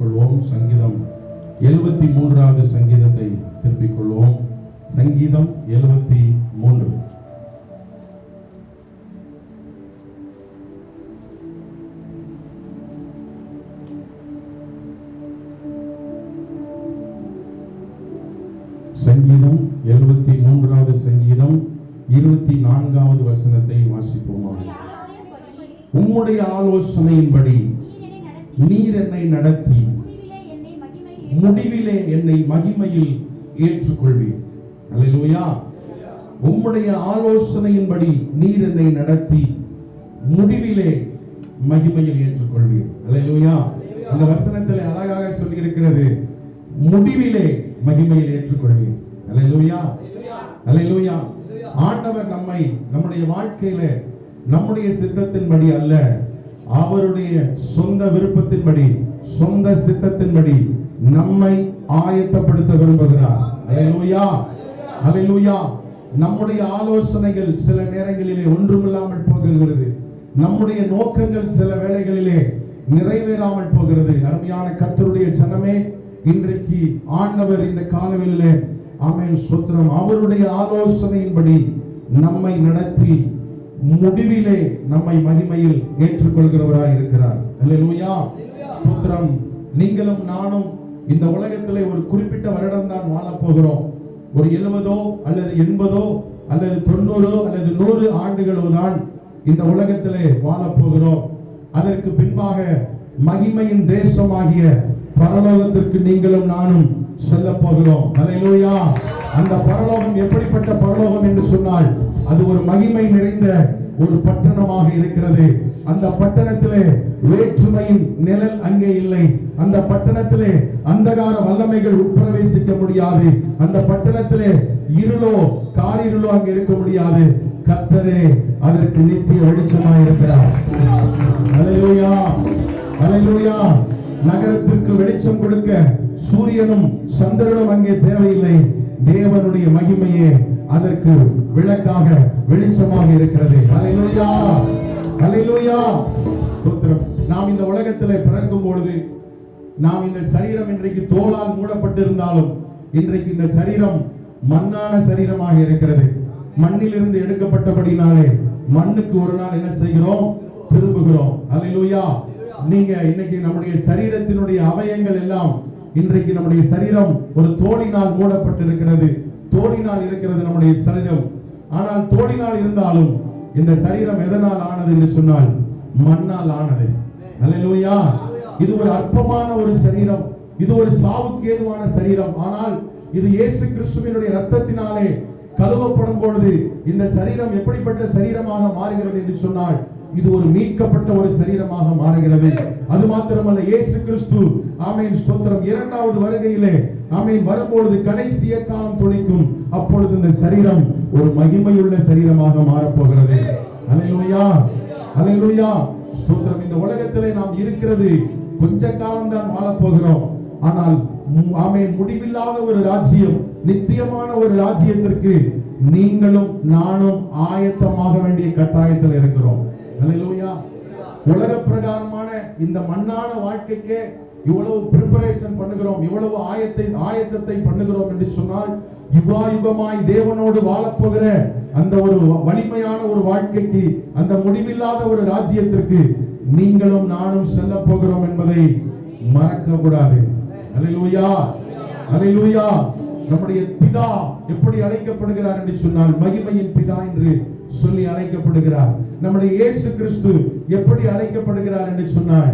கொள்வோம். சங்கீதம் 73வது சங்கீதத்தை திருப்பிக் கொள்வோம். சங்கீதம் 73. சங்கீதம் 73வது சங்கீதம் 24வது வசனத்தை வாசிப்போமா? உம்முடைய ஆலோசனையின்படி நீர் என்னை நடத்தி முடிவிலே என்னை மகிமையில் ஏற்றுக்கொள்வீர். அல்லேலூயா. உம்முடைய ஆலோசனையின்படி நீர் என்னை நடத்தி முடிவிலே மகிமையில் ஏற்றுக்கொள்வீர். அல்லேலூயா. அந்த வசனத்தில் அழகாக சொல்லி இருக்கிறது, முடிவிலே மகிமையில் ஏற்றுக்கொள்வீர். அல்லேலூயா, அல்லேலூயா. ஆண்டவர் நம்மை நம்முடைய வாழ்க்கையில நம்முடைய சித்தத்தின்படி அல்ல, அவருடைய சொந்த விருப்பத்தின்படி, சொந்த சித்தத்தின்படி நம்மை ஆயத்தப்படுத்த விரும்புகிறார். அல்லேலூயா, அல்லேலூயா. நம்முடைய ஆலோசனைகள் சில நேரங்களிலே ஒன்றுமில்லாமல் போகிறது. நம்முடைய நோக்கங்கள் சில வேளைகளிலே நிறைவேறாமல் போகிறது. அருமையான கர்த்தருடைய ஜனமே, இன்றைக்கு ஆண்டவர் இந்த காலவெளியிலே ஆமென் ஸ்தோத்திரம், அவருடைய ஆலோசனையின்படி நம்மை நடத்தி முடிவிலே நம்மை மகிமையில் ஏற்றுக்கொள்கிறவராய் இருக்கிறார். அல்லேலூயா, ஸ்தோத்திரம். நீங்களும் நானும் இந்த உலகத்திலே ஒரு குறிப்பிட்ட வருடம் தான் வாழப் போகிறோம். ஒரு 70 அல்லது 80 அல்லது 90 அல்லது 100 ஆண்டுகளோ தான் இந்த உலகத்திலே வாழப் போகிறோம். அதற்கு பின்பாக மகிமையின் தேசமாகிய பரலோகத்திற்கு நீங்களும் நானும் செல்ல போகிறோம். அல்லேலூயா. அந்த பரலோகம் எப்படிப்பட்ட பரலோகம் என்று சொன்னால், அது ஒரு மகிமை நிறைந்த ஒரு பட்டணமாக இருக்கிறது. அந்த பட்டணத்திலே வேற்றுமையின் நிழல் அங்கே இல்லை. அந்த பட்டணத்திலே அந்தகார வல்லமைகள் உட்பிரவேசிக்க முடியாது. அந்த பட்டணத்திலே இருளோ காரிருளோ அங்கே இருக்க முடியாது. கர்த்தரே அதற்கு நித்திய வெளிச்சமாய் இருக்கிறார். அல்லேலூயா, அல்லேலூயா. நகரத்திற்கு வெளிச்சம் கொடுக்க சூரியனும் சந்திரனும் அங்கே தேவையில்லை. தேவனுடைய மகிமையே அதற்கு விளக்காக வெளிச்சமாக இருக்கிறது. அல்லேலூயா, அல்லேலூயா. நாம் இந்த உலகத்திலே பிறக்கும் பொழுது, நாம் இந்த சரீரம் இன்றைக்கு தோலால் மூடப்பட்டிருந்தாலும், இன்றைக்கு இந்த சரீரம் மண்ணான சரீரமாக இருக்கிறது. மண்ணிலிருந்து எடுக்கப்பட்டபடினாலே மண்ணுக்கு ஒரு நாள் என்ன செய்கிறோம்? திரும்புகிறோம். அல்லேலூயா. நீங்க இன்னைக்கு நம்முடைய சரீரத்தினுடைய அவயங்கள் எல்லாம், இன்றைக்கு நம்முடைய சரீரம் ஒரு தோலினால் மூடப்பட்டிருக்கிறது. தோலினால் இருக்கிறது நம்முடைய சரீரம். ஆனால் தோலினால் இருந்தாலும் இந்த சரீரம் எதனால் ஆனது என்று சொன்னால், மண்ணால் ஆனது. அல்லேலூயா. இது ஒரு அற்பமான ஒரு சரீரம். இது ஒரு சாவுக்கு ஏதுவான சரீரம். ஆனால் இது இயேசு கிறிஸ்துவினுடைய இரத்தத்தினாலே கழுவப்படும் பொழுது இந்த சரீரம் எப்படிப்பட்ட சரீரமாக மாறுகிறது என்று சொன்னால், இது ஒரு மீட்கப்பட்ட ஒரு சரீரமாக மாறுகிறது. அது மாத்திரமல்ல, இயேசு கிறிஸ்து ஆமென் ஸ்தோத்திரம் இரண்டாவது வருகையிலே ஆமென் வரும்பொழுது கடைசி காலம் துணிக்கும். அப்பொழுது இந்த சரீரம் ஒரு மகிமையுள்ள சரீரமாக மாறப்போகிறது. அல்லேலூயா, அல்லேலூயா, ஸ்தோத்திரம். இந்த உலகத்திலே நாம் இருக்கிறது கொஞ்ச காலம் தான் வாழப் போகிறோம். ஆனால் ஆமென் முடிவில்லாத ஒரு ராஜ்யம், நித்தியமான ஒரு ராஜ்யத்திற்கு நீங்களும் நானும் ஆயத்தமாக வேண்டிய கட்டாயத்தில் இருக்கிறோம். அல்லேலூயா. உலக பிரகாரமான இந்த மண்ணான வாழ்க்கைக்கு இவ்வளவு பிரிப்பரேஷன் பண்ணுகிறோம், இவ்வளவு ஆயத்தத்தை பண்ணுகிறோம் என்று சொன்னால், யுகாயுகமாய் தேவனோடு வாழப்போகிற அந்த ஒரு வலிமையான ஒரு வாழ்க்கைக்கு, அந்த முடிவில்லாத ஒரு ராஜ்யத்திற்கு நீங்களும் நானும் செல்ல போகிறோம் என்பதை மறக்க கூடாது. அல்லேலூயா, அல்லேலூயா. நம்முடைய பிதா எப்படி அழைக்கப்படுகிறார் என்று சொன்னால், மகிமையின் பிதா என்று சொல்லி அழைக்கப்படுகிறார். நம்முடைய இயேசு கிறிஸ்து எப்படி அழைக்கப்படுகிறார் என்று சொன்னால்,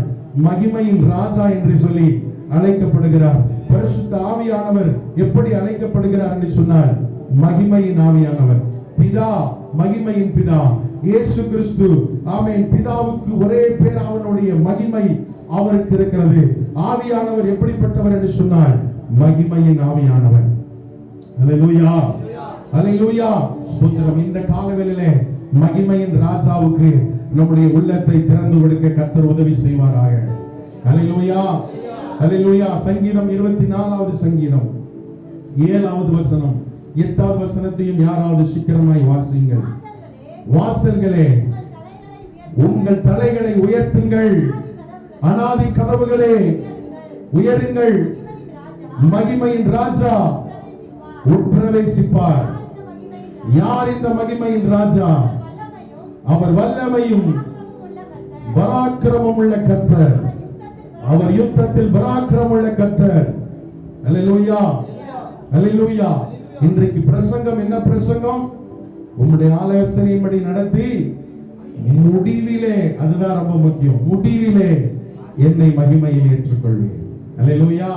மகிமையின் ராஜா என்று சொல்லி அழைக்கப்படுகிறார். பரிசுத்த ஆவியானவர் எப்படி அழைக்கப்படுகிறார் என்று சொன்னால், மகிமையின் ஆவியானவர். பிதா மகிமையின் பிதா இயேசு கிறிஸ்து ஆமென். பிதாவுக்கு ஒரே பேர், அவனுடைய மகிமை அவருக்கு இருக்கிறது. ஆவியானவர் எப்படிப்பட்டவர் என்று சொன்னால், மகிமையின் ஆவியானவர். அல்லேலூயா, அல்லேலூயா, ஸ்தோத்திரம். இந்த காலவெளியிலே மகிமையின் ராஜாவுக்கு நம்முடைய உள்ளத்தை திறந்து கொடுக்க கர்த்தர் உதவி செய்வாராக. அல்லேலூயா, அல்லேலூயா. சங்கீதம் 24வது சங்கீதம் 7வது வசனம் 8வது வசனத்தையும் யாராவது சீக்கிரமாய் வாசியுங்கள். வாசல்களே உங்கள் தலைகளை உயர்த்துங்கள், அநாதி கதவுகளே உயருங்கள், மகிமையின் ராஜா உட்பிரவேசிப்பார். யார் இந்த மகிமையின் ராஜா? அவர் வல்லமையும் பராக்கிரமம் உள்ள கர்த்தர். அவர் யுத்தத்தில் பராக்கிரமம் உள்ள கர்த்தர். அல்லேலூயா, அல்லேலூயா. இன்றைக்கு பிரசங்கம் என்ன பிரசங்கம்? உம்முடைய ஆலோசனையின்படி நடத்தி முடிவிலே, அதுதான் ரொம்ப முக்கியம், முடிவிலே என்னை மகிமையில் ஏற்றுக்கொள்வேன். அல்லேலூயா,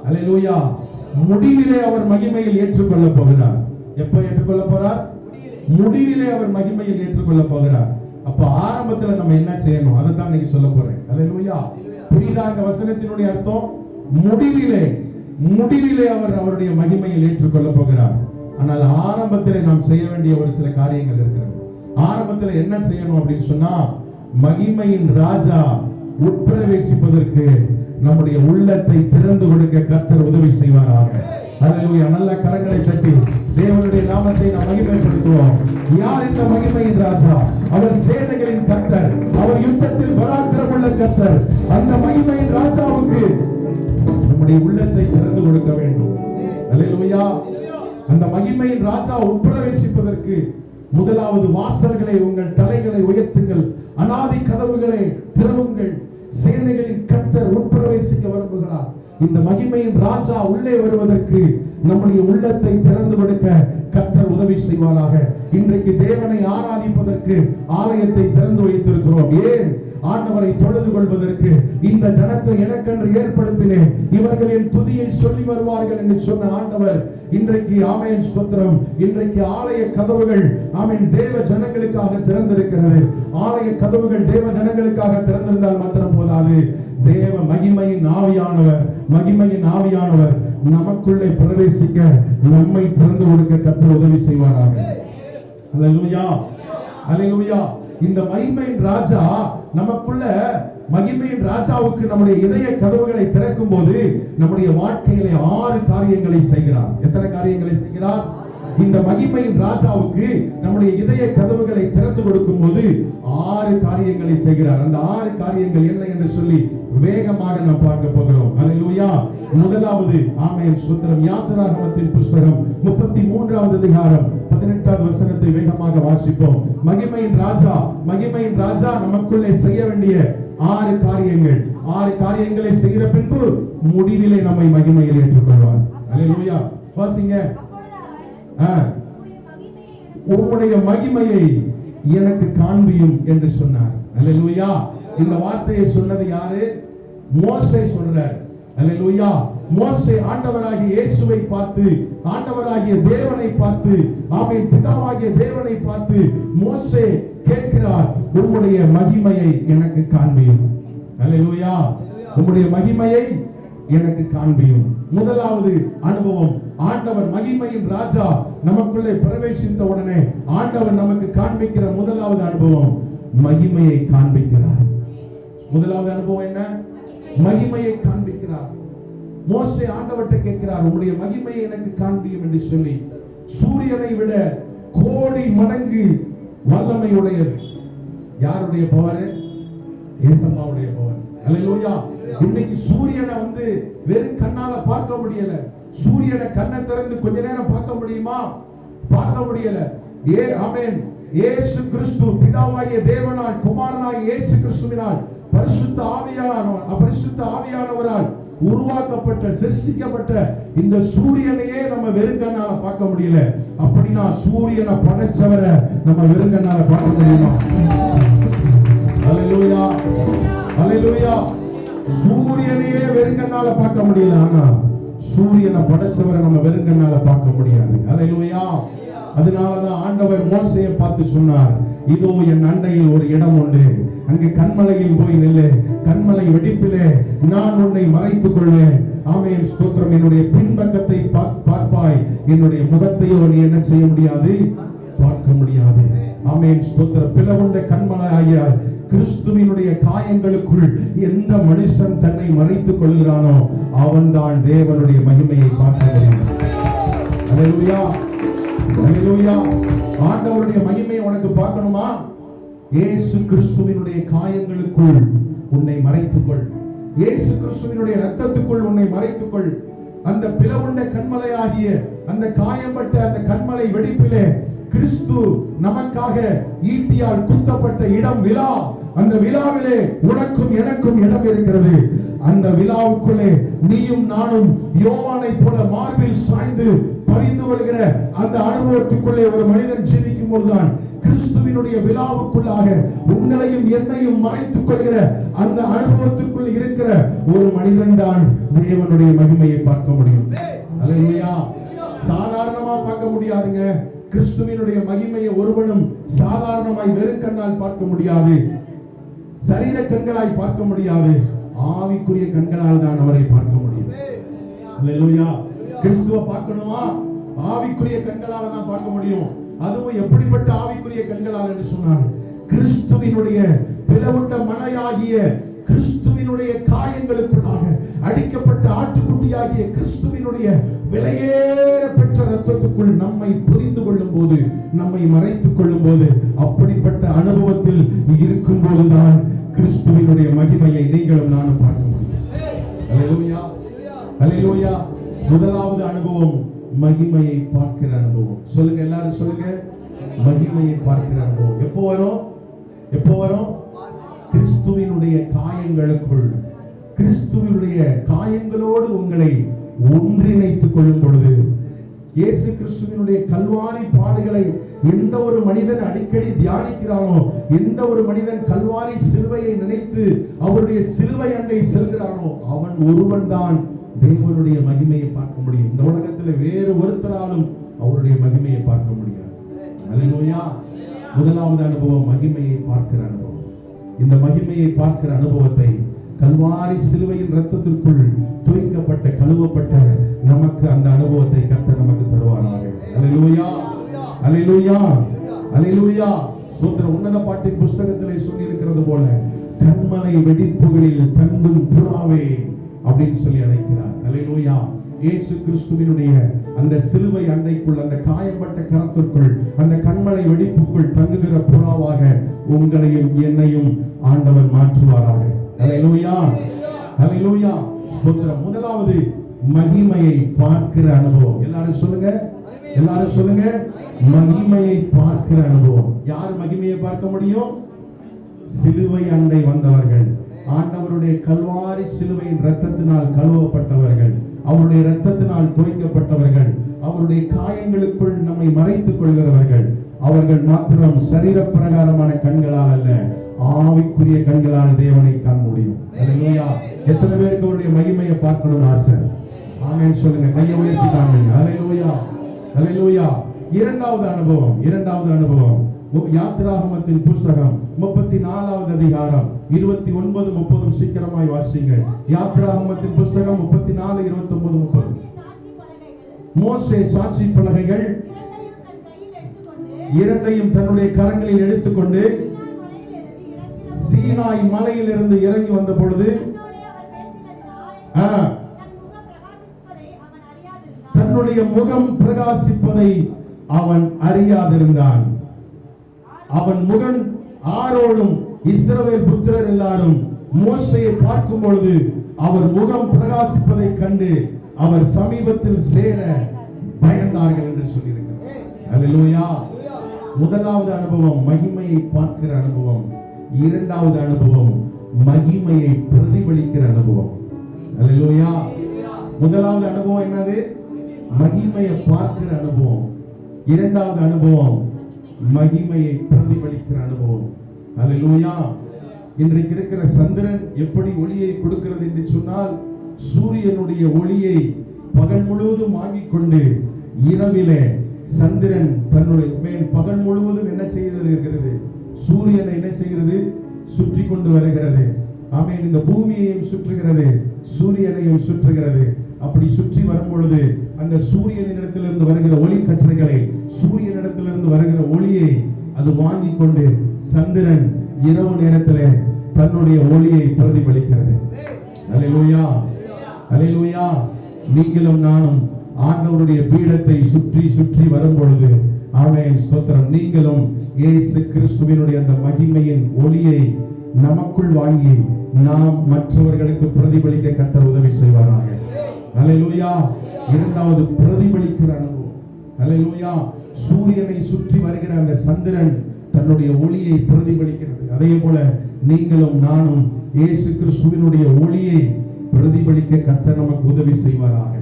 அல்லேலூயா. முடிவிலே அவர் மகிமையில் ஏற்றுக்கொள்ள போகிறார். எப்ப ஏற்றுக்கொள்ள போறார்? முடிவிலே அவர் மகிமையில் ஏற்றுக்கொள்ள போகிறார். அப்ப ஆரம்பத்துல நம்ம என்ன செய்யணும், அதை தான் இன்னைக்கு சொல்ல போறேன். அல்லேலூயா. புரியுதா இந்த வசனத்தினுடைய அர்த்தம்? முடிவிலே, முடிவிலே அவர் அவருடைய மகிமையில் ஏற்றுக்கொள்ள போகிறார். ஆனால் ஆரம்பத்திலே நாம் செய்ய வேண்டிய ஒரு சில காரியங்கள் இருக்கிறது. ஆரம்பத்தில் என்ன செய்யணும் அப்படின்னு சொன்னா, மகிமையின் ராஜா உட்பிரவேசிப்பதற்கு நம்முடைய உள்ளத்தை திறந்து கொடுக்க கர்த்தர் உதவி செய்வாராக. அல்லேலூயா. நல்ல கரங்களை தட்டி தேவனுடைய நாமத்தை நாம் மகிமைப்படுத்துவோம். யார் இந்த மகிமையின் ராஜா? அவர் சேனைகளின் கர்த்தர், அவர் யுத்தத்தில் பராக்கிரமமுள்ள கர்த்தர். அந்த மகிமையின் ராஜாவுக்கு நம்முடைய உள்ளத்தை திறந்து கொடுக்க வேண்டும். அல்லேலூயா. அந்த மகிமையின் ராஜா உட்பிரவேசிப்பதற்கு முதலாவது வாசல்களை, உங்கள் தலைகளை உயர்த்துங்கள், அநாதி கதவுகளை திறவுங்கள். சேனைகளின் கர்த்தர் உட்பிரவேசிக்க விரும்புகிறார். இந்த மகிமையின் ராஜா உள்ளே வருவதற்கு நம்முடைய உள்ளத்தை திறந்து கொடுக்க கர்த்தர் உதவி செய்வாராக. இன்றைக்கு தேவனை ஆராதிப்பதற்கு ஆலயத்தை திறந்து வைத்திருக்கிறோம். ஏன்? ஆண்டவரை தொழுது கொள்வதற்கு. இந்த ஜனத்தை எனக்கென்று ஏற்படுத்தினேன், இவர்கள் என் துதியை சொல்லி வருவார்கள் என்று சொன்ன ஆண்டவர் இன்றைக்கு, ஆமென் ஸ்தோத்திரம், இன்றைக்கு ஆலய கதவுகள், ஆமென், தேவ ஜனங்களுக்காக திறந்திருக்கிறது. ஆலய கதவுகள் தேவ ஜனங்களுக்காக திறந்திருந்தால் மாத்திரம் போதாது, தேவ மகிமையின் ஆவியானவர், மகிமையின் ஆவியானவர் நமக்குள்ளே பிரவேசிக்க நம்மை திறந்து கொடுக்க கர்த்தர் உதவி செய்வாராக. அல்லேலூயா, அல்லேலூயா. இந்த மகிமையின் ராஜா நமக்குள்ள, மகிமையின் ராஜாவுக்கு நம்முடைய இதய கதவுகளை திறக்கும் போது நம்முடைய வாழ்க்கையிலே 6 காரியங்களை செய்கிறார். எத்தனை காரியங்களை செய்கிறார்? இந்த மகிமையின் ராஜாவுக்கு நம்முடைய இதய கதவுகளை திறந்து கொடுக்கும் போது 6 காரியங்களை செய்கிறார். அந்த 6 காரியங்கள் என்ன என்று சொல்லி வேகமாக நாம் பார்க்க போகிறோம். அல்லேலூயா. முதலாவது, ஆமென் ஸ்தோத்திரம், யாத்திராகமத்தின் புத்தகம் 33வது அதிகாரம் 18வது வசனத்தை வேகமாக வாசிப்போம். மகிமையின் ராஜா, மகிமையின் ராஜா நமக்குள்ளே செய்ய வேண்டிய 6 காரியங்கள். 6 காரியங்களை செய்த பின்பு முடிவிலே நம்மை மகிமையில் ஏற்றுக்கொள்வார். அல்லேலூயா. வாசிங்க. உம்முடைய மகிமையை எனக்கு காண்பியும் என்று சொன்னார். அல்லேலூயா. இந்த வார்த்தையை சொன்னது யாரு? மோசே சொல்றார். அல்லேலூயா. மோசே ஆண்டவராகிய இயேசுவை பார்த்து, ஆண்டவராகிய தேவனை பார்த்து, ஆமென், பிதாவாகிய தேவனை பார்த்து மோசே கேட்கிறார், உம்முடைய மகிமையை எனக்கு காண்பியும். அல்லேலூயா. உம்முடைய மகிமையை எனக்கு காண்பியும். முதலாவது அனுபவம், ஆண்டவர் மகிமையின் ராஜா நமக்குள்ளே பிரவேசித்த உடனே ஆண்டவர் நமக்கு காண்பிக்கிற முதலாவது அனுபவம், மகிமையை காண்பிக்கிறார். முதலாவது அனுபவம் என்ன? மகிமையை காண்பிக்கிறார். மோசே ஆண்டவர்கிட்ட கேட்கிறார், உம்முடைய மகிமையை எனக்கு காண்பியும் என்று சொல்லி. சூரியனை விட கோடி மடங்கு வல்லமை உடையது. யாருடைய பவர்? ஏசப்பாவுடைய பவர். அல்லேலூயா. இன்னைக்கு சூரியனை வெறும் கண்ணால பார்க்க முடியல. சூரியனை கண்ணை திறந்து கொஞ்ச நேரம் பார்க்க முடியுமா? பார்க்க முடியல. ஆமென். இயேசு கிறிஸ்து பிதாவாகிய தேவனால், குமாரனாகிய இயேசு கிறிஸ்துவினால், பரிசுத்த ஆவியானவரால் உருவாக்கப்பட்ட, சிருஷ்டிக்கப்பட்ட இந்த சூரியனையே நம்ம வெறும் கண்ணால பார்க்க முடியல. அப்படின்னா சூரியனை படைச்சவரை நம்ம வெறும் கண்ணால பார்க்க முடியுமா? அல்லேலூயா, அல்லேலூயா. சூரியனையே வெறுங்கண்ணால பார்க்க முடியல, ஆனா சூரியனை படைச்சவரை நம்ம வெறுங்கண்ணால பார்க்க முடியாது. அல்லேலூயா. அதனாலதான் ஆண்டவர் மோசேயை பார்த்து சொன்னார், இதோ என் அண்டையில் ஒரு இடம் உண்டு, அங்கு கண்மலையில் போய் நில்லு, கண்மலை வெடிப்பிலே நான் உன்னை மறைத்துக் கொள்வேன். ஆமென் ஸ்தோத்திரம். என்னுடைய பின்பக்கத்தை பார்ப்பாய், என்னுடைய முகத்தையோ நீ என்ன செய்ய முடியாது? பார்க்க முடியாது. ஆமென் ஸ்தோத்திரம். பிளவுண்ட கண்மலையாகிய கிறிஸ்துவினுடைய காயங்களுக்குள் எந்த மனுஷன் தன்னை மறைத்துக் கொள்கிறானோ அவன்தான் தேவனுடைய மகிமையை பார்க்க முடியும். அல்லேலூயா, அல்லேலூயா. ஆண்டவருடைய மகிமையை உனக்கு பார்க்கணுமா? இயேசு கிறிஸ்துவினுடைய காயங்களுக்குள் உன்னை மறைத்துக் கொள். இயேசு கிறிஸ்துவினுடைய இரத்தத்துக்குள் உன்னை மறைத்துக்கொள். அந்த பிளவுண்ட கண்மலையாகிய அந்த காயம்பட்ட அந்த கண்மலை வெடிப்பிலே கிறிஸ்து நமக்காக ஈட்டியால் குத்தப்பட்ட இடம் விழா. அந்த விழாவிலே உனக்கும் எனக்கும் இடம் இருக்கிறது. அந்த விழாவுக்குள்ளே நீயும் நானும் யோவானை போல மார்பில் சாய்ந்து பதிந்து கொள்கிற அந்த அனுபவத்துக்குள்ளே ஒரு மனிதன் ஜீவிக்கும் போதுதான் கிறிஸ்துவினுடைய விழாவுக்குள்ளாக உங்களையும் என்னையும் மறைத்துக் கொள்கிற அந்த அனுபவத்துக்குள் இருக்கிற ஒரு மனிதன் தான் தேவனுடைய மகிமையை பார்க்க முடியும். அல்லேலூயா. சாதாரணமா பார்க்க முடியாதுங்க. கிறிஸ்துவினுடைய மகிமையை ஒருவனும் சாதாரணமாய் வெறும் கண்ணால் பார்க்க முடியாது, சரீர கண்களாய் பார்க்க முடியாது. ஆவிக்குரிய கண்களால் தான் அவரை பார்க்க முடியும். அல்லேலூயா. கிறிஸ்துவை பார்க்கணுமா? ஆவிக்குரிய கண்களால் தான் பார்க்க முடியும். அதுவும் எப்படிப்பட்ட ஆவிக்குரிய கண்களால் என்று சொன்னார், கிறிஸ்துவினுடைய பிளவுண்ட மலையாகிய கிறிஸ்துவினுடைய காயங்களுக்குள்ளாக அடிக்கப்பட்ட ஆட்டுக்குட்டியாகிய கிறிஸ்துவினுடைய விலையேற பெற்ற ரத்தத்துக்குள் நம்மை புரிந்து கொள்ளும் போது, நம்மை மறைத்துக் கொள்ளும் போது, அப்படிப்பட்ட அனுபவத்தில் இருக்கும் போதுதான் கிறிஸ்துவினுடைய மகிமையை நீங்களும் நானும் பார்க்க முடியும். அல்லேலூயா, அல்லேலூயா. முதலாவது அனுபவம் மகிமையை பார்க்கிற அனுபவம். சொல்லுங்க, எல்லாரும் சொல்லுங்க. மகிமையை பார்க்கிற அனுபவம் எப்போ வரும்? எப்போ வரும்? கிறிஸ்துவினுடைய காயங்களுக்குள், கிறிஸ்துவினுடைய காயங்களோடு உங்களை ஒன்றிணைத்துக் கொள்ளும் பொழுது. இயேசு கிறிஸ்துவினுடைய கல்வாரி பாடுகளை எந்த ஒரு மனிதன் அடிக்கடி தியானிக்கிறானோ, எந்த ஒரு மனிதன் கல்வாரி சிலுவையை நினைத்து அவருடைய சிலுவை அண்டை செல்கிறானோ, அவன் ஒருவன் தான் தேவனுடைய மகிமையை பார்க்க முடியும். இந்த உலகத்தில் வேறு ஒருத்தராலும் அவருடைய மகிமையை பார்க்க முடியாது. அல்லேலூயா. முதலாவது அனுபவம் மகிமையை பார்க்கிற அனுபவம். இந்த மகிமையை பார்க்கிற அனுபவத்தை கல்வாரி சிலுவையின் இரத்தத்திற்குள் தோய்க்கப்பட்ட கழுவப்பட்ட நமக்கு அந்த அனுபவத்தை கர்த்தர் நமக்கு தருவாராக. அல்லேலூயா, அல்லேலூயா, அல்லேலூயா. சோத்திர உன்னத பாட்டின் புஸ்தகத்திலே சொல்லி இருக்கிறது போல, கண்மலை வெடிப்புகளில் தங்கும் புறாவே அப்படின்னு சொல்லி அழைக்கிறார். அல்லேலூயா. இயேசு கிறிஸ்துவினுடைய அந்த சிலுவை அண்டைக்குள், அந்த காயப்பட்ட கரத்திற்குள், அந்த கண்மலை வெடிப்புக்குள் தங்குகிற புறாவாக உங்களையும் என்னையும் ஆண்டவர் மாற்றுவாராக. அல்லேலூயா, அல்லேலூயா. ஸ்தோத்திரம். முதலாவது மகிமையை பார்க்கிற அனுபவம். எல்லாரும் சொல்லுங்க, எல்லாரும் சொல்லுங்க. மகிமையை பார்க்கிற அனுபவம். யார் மகிமையை பார்க்க முடியும்? சிலுவை அண்டை வந்தவர்கள், ஆண்டவருடைய கல்வாரி சிலுவையின் இரத்தத்தினால் கழுவப்பட்டவர்கள், அவருடைய இரத்தத்தினால் தோய்க்கப்பட்டவர்கள், அவருடைய காயங்களுக்குள் நம்மை மறைத்துக் கொள்கிறவர்கள். அவர்கள் மாத்திரம் சரீர பிரகாரமான கண்களால் அல்ல, ஆவிக்குரிய கண்களால் தேவனை காண முடியும். அல்லேலூயா. எத்தனை பேருக்கு அவருடைய மகிமையை பார்க்கணும்னு ஆசை? ஆமென் சொல்லுங்க. கையை உயர்த்தி காண்பீங்க. அல்லேலூயா, அல்லேலூயா. இரண்டாவது அனுபவம், இரண்டாவது அனுபவம் யாத்திராகமத்தின் புஸ்தகம் 34வது அதிகாரம் 29, 30 சீக்கிரமாய் வாசிங்கள். யாத்திராகமத்தின் புஸ்தகம் 34, 29, 30. மோசே சாட்சி பலகைகள் இரண்டையும் தன்னுடைய கரங்களில் எடுத்துக்கொண்டு சீனாய் மலையிலிருந்து இறங்கி வந்த பொழுது தன்னுடைய முகம் பிரகாசிப்பதை அவன் அறியாதிருந்தான். அவன் முகன் ஆரோனும் இஸ்ரவேல் புத்திரர் எல்லாரும் மோசேயை பார்க்கும் பொழுது அவர் முகம் பிரகாசிப்பதை கண்டு அவர் சமீபத்தில் சேர பயந்தார்கள் என்று சொல்லியிருக்கிறார். அல்லேலூயா. முதலாவது அனுபவம் மகிமையை பார்க்கிற அனுபவம். இரண்டாவது அனுபவம் மகிமையை பிரதிபலிக்கிற அனுபவம். அல்லேலூயா. முதலாவது அனுபவம் என்னது? மகிமையை பார்க்கிற அனுபவம். இரண்டாவது அனுபவம் மகிமையை பிரதிபலிக்கிற அனுபவம். அல்லேலூயா. இன்றைக்கு இருக்கிற சந்திரன் எப்படி ஒளியை கொடுக்கிறது என்று சொன்னால், சூரியனுடைய ஒளியை பகல் முழுவதும் வாங்கிக் கொண்டு இரவிலே சந்திரன் தன்னுடைய மேல் பகல் முழுவதும் என்ன செய்கிறது? சூரியனை என்ன செய்கிறது? சுற்றி கொண்டு வருகிறது. ஆமென். இந்த பூமியையும் சுற்றுகிறது, சூரியனையும் சுற்றுகிறது. அப்படி சுற்றி வரும் பொழுது அந்த சூரியனிடத்திலிருந்து வருகிற ஒளி கற்றைகளை, சூரியனிடத்திலிருந்து வருகிற ஒளியை அது வாங்கி கொண்டு சந்திரன் இரவு நேரத்திலே தன்னுடைய ஒளியை பிரதிபலிக்கிறது. அல்லேலூயா, அல்லேலூயா. நீங்களும் நானும் ஆண்டவருடைய பீடத்தை சுற்றி சுற்றி வரும் பொழுது, ஆமென் ஸ்தோத்திரம், நீங்களும் இயேசு கிறிஸ்துவினுடைய அந்த மகிமையின் ஒளியை நமக்குள் வாங்கி நாம் மற்றவர்களுக்கு பிரதிபலிக்க கர்த்தர் உதவி செய்வாராக. அல்லேலூயா. இரண்டாவது பிரதிபலிக்கிற அனுபவம். அல்லேலூயா. சூரியனை சுற்றி வருகிற அந்த சந்திரன் தன்னுடைய ஒளியை பிரதிபலிக்கிறது. அதே போல நீங்களும் நானும் இயேசு கிறிஸ்துவினுடைய ஒளியை பிரதிபலிக்க கர்த்தர் நமக்கு உதவி செய்வாராக.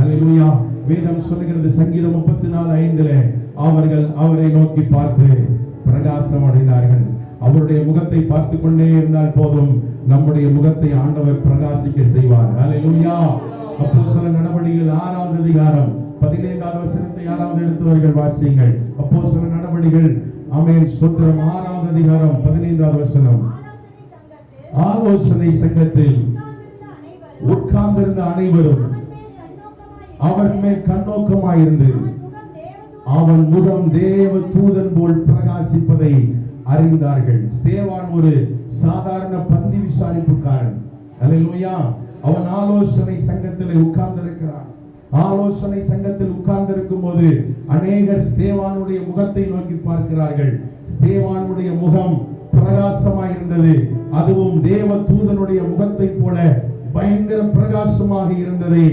அல்லேலூயா. வேதம் சொல்லுகிறது சங்கீதம் 34:5 அவர்கள் அவரை நோக்கி பார்த்து பிரகாசம் அடைந்தார்கள். அவருடைய முகத்தை பார்த்து கொண்டே இருந்தால் போதும், நம்முடைய முகத்தை ஆண்டவர் பிரகாசிக்க செய்வார். அல்லேலூயா. அப்போஸ்தலர் நடபடிகள் 6வது அதிகாரம் 15வது வசனத்தை யாராவது எடுத்தவர்கள் வாசியுங்கள். அப்போஸ்தலர் நடபடிகள் ஆமென் ஸ்தோத்திரம் 6வது அதிகாரம் 15வது வசனம். ஆலோசனை சங்கத்தில் உட்கார்ந்திருந்த அனைவரும் அவர் மேல் கண்ணோக்கமாயிருந்து அவன் முகம் தேவ தூதன் போல் பிரகாசிப்பதை அறிந்தார்கள். ஸ்தேவான் ஒரு சாதாரண பந்தி விசாரிப்புக்காரன். அல்லேலூயா. அவன் ஆலோசனை சங்கத்தில் உட்கார்ந்திருக்கிறான். ஆலோசனை சங்கத்தில் உட்கார்ந்திருக்கும் போது அநேகர் ஸ்தேவானுடைய முகத்தை நோக்கி பார்க்கிறார்கள். ஸ்தேவானுடைய முகம் பிரகாசமாய் இருந்தது. அதுவும் தேவ தூதனுடைய முகத்தை போல பயங்கர பிரகாசமாக இருந்ததை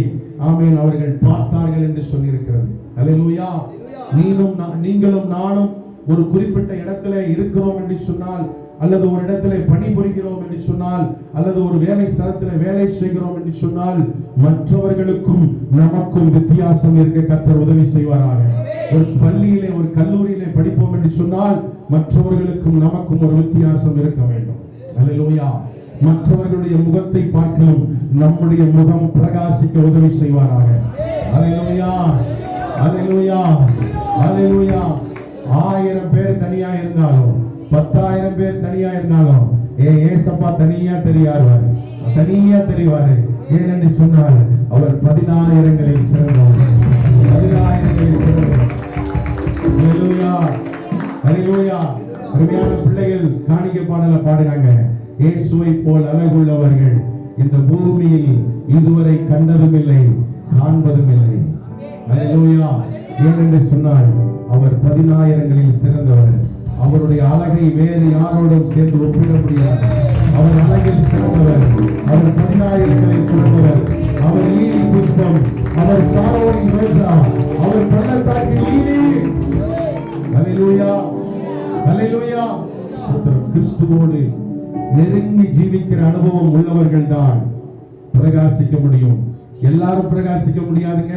ஆமென் அவர்கள் பார்த்தார்கள் என்று சொல்லி இருக்கிறது. அல்லேலூயா. நீங்களும் நானும் ஒரு குறிப்பிட்ட இடத்துல இருக்கிறோம் என்று சொன்னால், அல்லது ஒரு இடத்துல பணிபுரிகிறோம் என்று சொன்னால், அல்லது ஒரு வேலை ஸ்தலத்தில் வேலை செய்கிறோம் என்று சொன்னால், மற்றவர்களுக்கும் நமக்கும் வித்தியாசம் இருக்க கர்த்தர் உதவி செய்வாராக. ஒரு பள்ளியிலே ஒரு கல்லூரியிலே படிப்போம் என்று சொன்னால் மற்றவர்களுக்கும் நமக்கும் ஒரு வித்தியாசம் இருக்க வேண்டும். அல்லேலூயா. மற்றவர்களுடைய முகத்தை பார்க்கலும் நம்முடைய முகம் பிரகாசிக்க உதவி செய்வாராக. அல்லேலூயா. அல்லேலூயா. அல்லேலூயா. 1000 பேர் தனியா இருந்தாலும் 10,000 பேர் தனியா இருந்தாலும் ஏசப்பா தனியா தெரியாரு, தனியா தெரிவாரு. ஏனென்று சொன்னால் அவர் 10,000ங்களில் சிறந்தவர். 10,000ங்களில் சிறந்தவர். அல்லேலூயா. அல்லேலூயா. அருமையான பிள்ளைகள் காணிக்கை பாடல பாடுறாங்க. இயேசுவை போல் அழகுள்ளவர்கள் இந்த பூமியில் இதுவரை கண்டதும் இல்லை, காண்பதும் இல்லை. அல்லேலூயா. ஏனென்று சொன்னால் அவர் 10,000ங்களில் சிறந்தவர். அவருடைய அழகை வேறு யாரோடும் சேர்ந்து ஒப்பிட முடியாது. அவர் அழகில் சிறந்தவர். அவர் 10,000ங்களில் சிறந்தவர். அவர் லீலி புஷ்பம், அவர் சாரோனின் ரோஜா, அவர் பள்ளத்தாக்கின் லீலி. அல்லேலூயா. அல்லேலூயா. கிறிஸ்துவோடு நெருங்கி ஜீவிக்கிற அனுபவம் உள்ளவர்கள் தான் பிரகாசிக்க முடியும். எல்லாரும் பிரகாசிக்க முடியாதுங்க.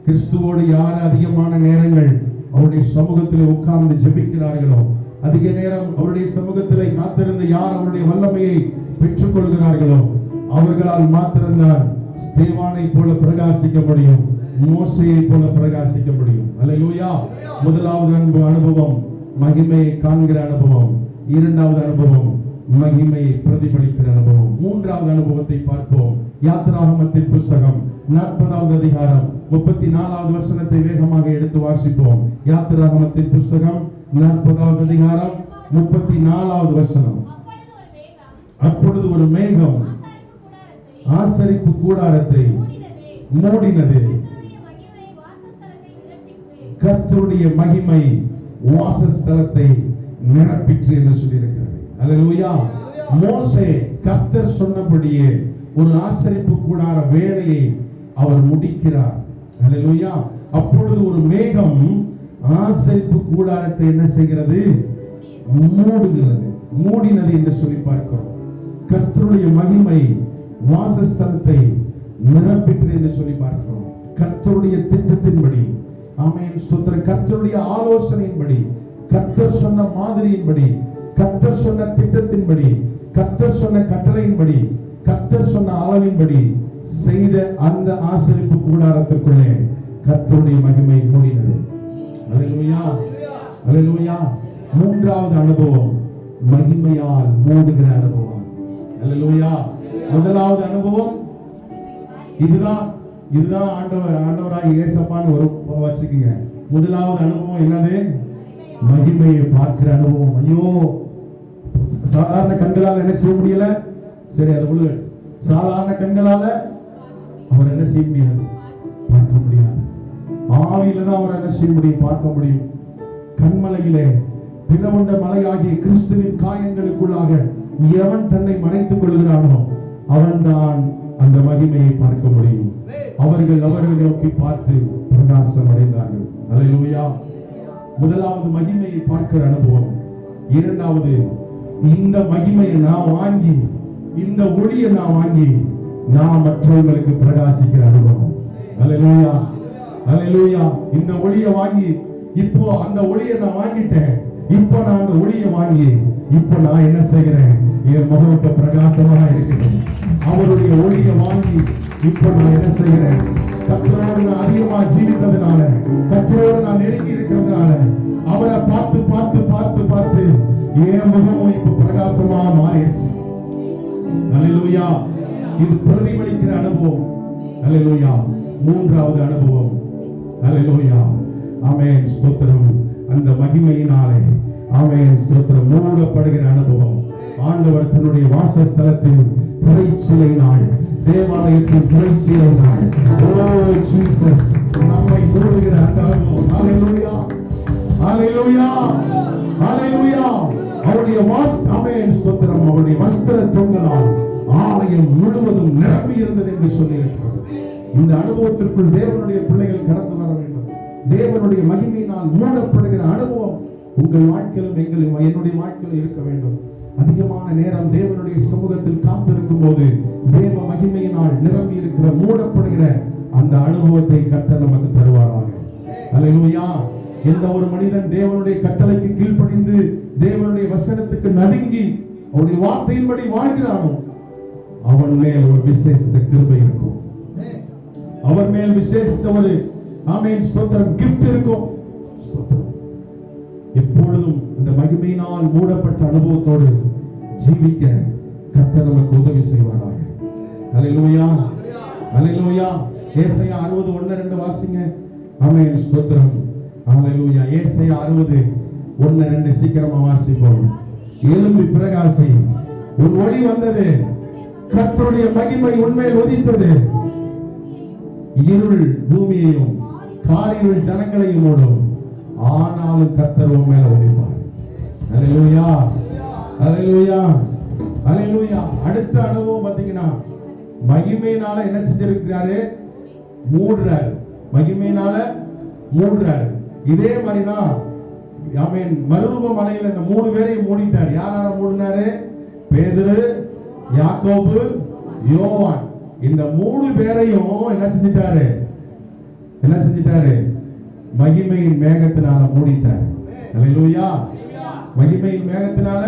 கிறிஸ்துவோடு யார் அதிகமான நேரங்கள் அவருடைய சமூகத்தில் உட்கார்ந்து ஜெபிக்கிறார்களோ, அதிக நேரம் அவருடைய சமூகத்தில் காத்திருந்து யார் அவருடைய வல்லமையை பெற்றுக் கொள்கிறார்களோ, அவர்களால் மாத்திரம்தான் ஸ்தேவானை போல பிரகாசிக்க முடியும், மோசேயை போல பிரகாசிக்க முடியும். அல்லேலூயா. முதலாவது அனுபவம் மகிமையை காண்கிற அனுபவம். இரண்டாவது அனுபவம் மகிமையை பிரதிபலிக்கிற அனுபவம். மூன்றாவது அனுபவத்தை பார்ப்போம். யாத்திராகமத்தின் புஸ்தகம் 40வது அதிகாரம் 34வது வசனத்தை வேகமாக எடுத்து வாசிப்போம். யாத்திராகமத்தின் புஸ்தகம் 40வது அதிகாரம் 34வது வசனம். அப்பொழுது ஒரு மேகம் ஆசரிப்பு கூடாரத்தை மூடினது, கர்த்தருடைய மகிமை வாசஸ்தலத்தை நிரப்பிற்று என்று சொல்லியிருக்கிறது. அல்லேலூயா. மோசே கர்த்தர் சொன்னபடியே ஒரு ஆசரிப்பு கூடார வேலையை அவர் முடிக்கிறார். அல்லேலூயா. அப்பொழுது ஒரு மேகம் ஆசரிப்பு கூடாரத்தை என்ன செய்கிறது? மூடுகிறது. மூடினது என்று சொல்லி பார்க்கிறோம். கர்த்தருடைய மகிமை வாசஸ்தலத்தை நிரப்பிற்று என்று சொல்லி பார்க்கிறோம். கர்த்தருடைய திட்டத்தின்படி, ஆமென் ஸ்தோத்திரம், கர்த்தருடைய ஆலோசனையின்படி, கர்த்தர் சொன்ன மாதிரியின்படி, கர்த்தர் சொன்ன திட்டத்தின்படி, கர்த்தர் சொன்ன கட்டளையின்படி, கர்த்தர் சொன்ன அளவின்படி செய்த அந்த ஆசரிப்பு கூடாரத்திற்குள்ளே கர்த்தருடைய மகிமை மூடினது. அல்லேலூயா. அல்லேலூயா. மூன்றாவது அனுபவம் மகிமையால் மூடுகிற அனுபவம். அல்லேலூயா. முதலாவது அனுபவம் இதுதான் ஆண்டவராய் இயேசப்பான்னு ஒரு வச்சுக்கீங்க. முதலாவது அனுபவம் என்னது? மகிமையை பார்க்கிற அனுபவம். ஐயோ, சாதாரண கண்களால் என்ன செய்ய முடியல? சரி, அது முழு சாதாரண கண்களால அவர் என்ன செய்ய முடியாது? பார்க்க முடியாது. ஆவியில தான் அவர் என்ன செய்ய முடியும்? பார்க்க முடியும். கண்மலையிலே தினமுண்ட மலையாகிய கிறிஸ்துவின் காயங்களுக்குள்ளாக எவன் தன்னை மறைத்துக் கொள்கிறானோ அவன்தான் அந்த மகிமையை பார்க்க முடியும். அவர்கள் அவரை நோக்கி பார்த்து பிரகாசம் அடைந்தார்கள். அல்லேலூயா. முதலாவது மகிமையை பார்க்கிற அனுபவம். இரண்டாவது, இந்த மகிமையை நான் வாங்கி, இந்த ஒளியை நான் வாங்கி நான் மற்றவர்களுக்கு பிரகாசிக்கிற அனுபவம். அல்லேலூயா, அல்லேலூயா. இந்த ஒளியை வாங்கி, இப்போ அந்த ஒளியை நான் வாங்கிட்டேன். இப்போ நான் அந்த ஒளியை வாங்கி, இப்போ நான் என்ன செய்கிறேன்? என் முகத்தை பிரகாசமா இருக்குது. அவருடைய ஒளியை வாங்கி இப்போ நான் என்ன செய்கிறேன்? கர்த்தரோடு நான் அதிகமா ஜீவித்ததுனால, கர்த்தரோடு நான் நெருங்கி இருக்கிறதுனால, அவரை பார்த்து பார்த்து பார்த்து பார்த்து என் முகமும் இப்ப பிரகாசமா மாறிடுச்சு. அல்லேலூயா. இது பிரதிபலிக்கிற அனுபவம். அல்லேலூயா. மூன்றாவது அனுபவம். அல்லேலூயா. ஆமென். ஸ்தோத்திரம். அந்த மகிமையினாலே ஆமென் ஸ்தோத்திரம் மூடப்படுகிற அனுபவம். ஆண்டவர் தன்னுடைய வாசஸ்தலத்தின் திரைச்சீலை நாள், தேவாலயத்தின் திரைச்சீலை நாள், ஓ ஜீசஸ் நம்மை மூடுகிற அந்த அனுபவம். அல்லேலூயா, அல்லேலூயா, அல்லேலூயா. அவருடைய ஆமென் ஸ்தோத்திரம். அவருடைய வஸ்திர தொங்கலால் ஆலயம் முழுவதும் நிரம்பி இருந்தது என்று சொல்லி இருக்கிறது. இந்த அனுபவத்திற்குள் தேவனுடைய பிள்ளைகள் கடந்து வர வேண்டும். தேவனுடைய மகிமையினால் மூடப்படுகிற அனுபவம் உங்கள் வாழ்க்கையிலும் என்னுடைய வாழ்க்கையிலும் இருக்க வேண்டும். அதிகமான நேரம் தேவனுடைய சமூகத்தில் காத்திருக்கும் போது தேவ மகிமையினால் நிரம்பி இருக்கிற மூடப்படுகிற அந்த அனுபவத்தை கர்த்தர் நமக்கு தருவாராக. அல்லேலூயா. எந்த ஒரு மனிதன் தேவனுடைய கட்டளைக்கு கீழ்ப்படிந்து தேவனுடைய வசனத்துக்கு நடுங்கி அவருடைய வார்த்தையின்படி வாழ்கிறானோ அவன் மேல் ஒரு விசேஷித்த கிருபை இருக்கும். அவர் மேல் விசேஷித்த ஒரு ஆமென் ஸ்தோத்திரம் கிஃப்ட் இருக்கும். ஸ்தோத்திரம். எப்பொழுதும் இந்த மகிமையினால் மூடப்பட்ட அனுபவத்தோடு ஜீவிக்க கர்த்தர் நமக்கு உதவி செய்வாராக. அல்லேலூயா, அல்லேலூயா. ஏசாயா 60:1-2 வாசிங்க. ஆமென் ஸ்தோத்திரம். அல்லேலூயா. ஏசாயா 60:1-2 சீக்கிரமா வாசிப்போம். எழும்பி பிரகாசி, உன் ஒளி வந்தது, கர்த்தருடைய மகிமை உன்மேல் உதித்தது. இருள் பூமியையும் காரிருள் ஜனங்களையும் மூடும், ஆனாலும் கர்த்தர் உன் மேல உதிப்பார். அல்லேலூயா, அல்லேலூயா, அல்லேலூயா. அடுத்த அனுபவம் பாத்தீங்கன்னா மகிமையினால என்ன செஞ்சிருக்கிறாரு? மூடுறாரு. மகிமையினால மூடுறாரு. இதே மாதிரிதான் ஆமென் மறுரூப மலையில இந்த 3 பேரையும் மூடிட்டார். யாரார மூடினாரு? பேதுரு, யாக்கோபு, யோவான். இந்த 3 பேரையும் என்ன செஞ்சிட்டாரு? என்ன செஞ்சிட்டாரு? மகிமையின் மேகத்தினால மூடிட்டார். அல்லேலூயா. மகிமையின் மேகத்தினால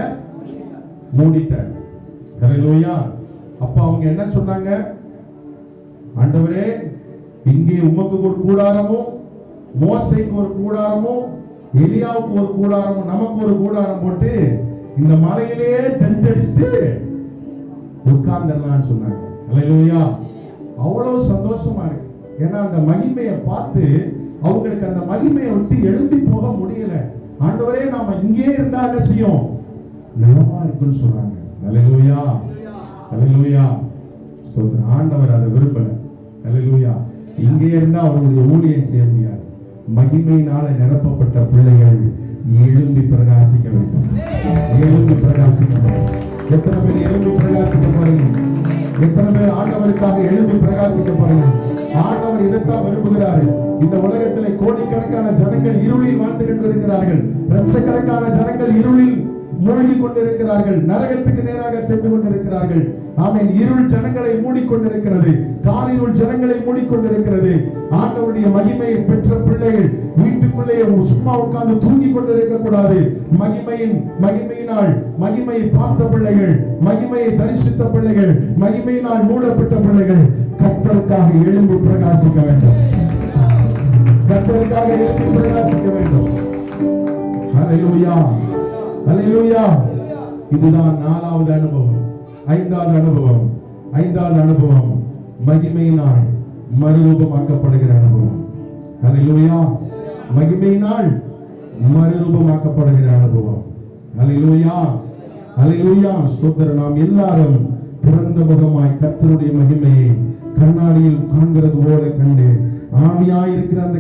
மூடிட்டார். அல்லேலூயா. அப்ப அவங்க என்ன சொன்னாங்க? ஆண்டவரே, இங்கே உமக்கு ஒரு கூடாரமும், மோசேக்கு ஒரு கூடாரமும், எலியாவுக்கு ஒரு கூடாரமும், நமக்கு ஒரு கூடாரம் போட்டு இந்த மலையிலே டென்ட் அடிச்சுட்டு உட்கார்ந்தரலாம்னு சொன்னாங்க. அல்லேலூயா. அவ்வளவு சந்தோஷமா இருக்கு. ஏன்னா அந்த மகிமையை பார்த்து அவங்களுக்கு அந்த மகிமையை விட்டு எழும்பி போக முடியல. ஆண்டவரே, நாம இங்கே இருந்தா என்ன செய்யும்? நலமா இருக்குன்னு சொன்னாங்க. அல்லேலூயா, அல்லேலூயா. ஸ்தோத்திரம். ஆண்டவர் அதை விரும்பல. அல்லேலூயா. இங்கே இருந்தா அவருடைய ஊழியம் செய்ய முடியாது. மகிமையினால நிரப்பப்பட்ட பிள்ளைகள் எழும்பி பிரகாசிக்க வேண்டும். எழும்பி பிரகாசிக்க வேண்டும். எத்தனை பேர் எழும்பி பிரகாசிக்க போறீங்க? எத்தனை பேர் ஆண்டவருக்காக எழும்பி பிரகாசிக்க போறீங்க? ஆண்டவர் இதைத்தான் விரும்புகிறார்கள். இந்த உலகத்திலே கோடிக்கணக்கான ஜனங்கள் இருளில் வாழ்ந்து கொண்டிருக்கிறார்கள். லட்சக்கணக்கான ஜனங்கள் இருளில் மூழ்கி கொண்டிருக்கிறார்கள். நரகத்துக்கு நேராக சென்று கொண்டிருக்கிறார்கள். ஆமென். இருள் ஜனங்களை மூடிக்கொண்டிருக்கிறது. காரிருள் ஜனங்களை மூடிக்கொண்டிருக்கிறது. ஆண்டவருடைய மகிமையை பெற்ற பிள்ளைகள் வீட்டுக்குள்ளே சும்மா உட்கார்ந்து தூங்கி கொண்டிருக்க கூடாது. மகிமையினால் மகிமையை பார்த்த பிள்ளைகள், மகிமையை தரிசித்த பிள்ளைகள், மகிமையினால் மூடப்பட்ட பிள்ளைகள் கர்த்தருக்காக எழும்பி பிரகாசிக்க வேண்டும். கர்த்தருக்காக எழும்பி பிரகாசிக்க வேண்டும். அல்லேலூயா, அல்லேலூயா. இதுதான் 4வது அனுபவம். 5வது அனுபவம் மகிமையினால் மறுரூபமாக்கப்படுகிற அனுபவம். அல்லேலூயா. மகிமையினால் மறுரூபமாக்கப்படுகிற அனுபவம். அல்லேலூயா, அல்லேலூயா. ஸ்தோத்திரம். நாம் எல்லாரும் திறந்த முகமாய் கர்த்தருடைய மகிமையை கண்ணாடியில் காண்கிறது போல கண்டு ஆவியாயிருக்கிற அந்த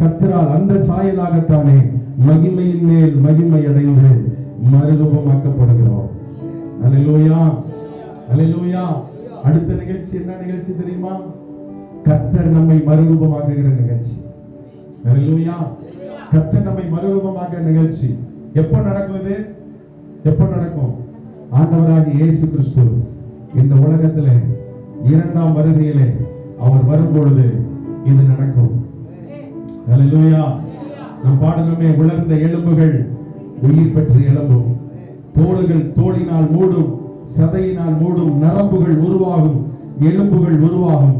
கர்த்தரால் அந்த சாயலாகத்தானே மகிமையின் மேல் மகிமை அடைந்து மறுரூபமாக்கப்படுகிறோம். அல்லேலூயா, அல்லேலூயா. அடுத்த நிகழ்ச்சி என்ன நிகழ்ச்சி தெரியுமா? கர்த்தர் நம்மை மறுரூபமாக்குகிற நிகழ்ச்சி. அல்லேலூயா. கர்த்தர் நம்மை மறுரூபமாக்குகிற நிகழ்ச்சி எப்ப நடக்கும்? இது எப்ப நடக்கும்? ஆண்டவராகிய இயேசு கிறிஸ்து இந்த உலகத்திலே இரண்டாம் வருகையிலே அவர் வரும் பொழுது இது நடக்கும். அல்லேலூயா. நம் பாடலுமே, உலர்ந்த எலும்புகள் உயிர் பெற்று எழும்பும், தோள்கள் தோளினால் மூடும், சதையினால் மூடும், நரம்புகள் உருவாகும், எலும்புகள் உருவாகும்.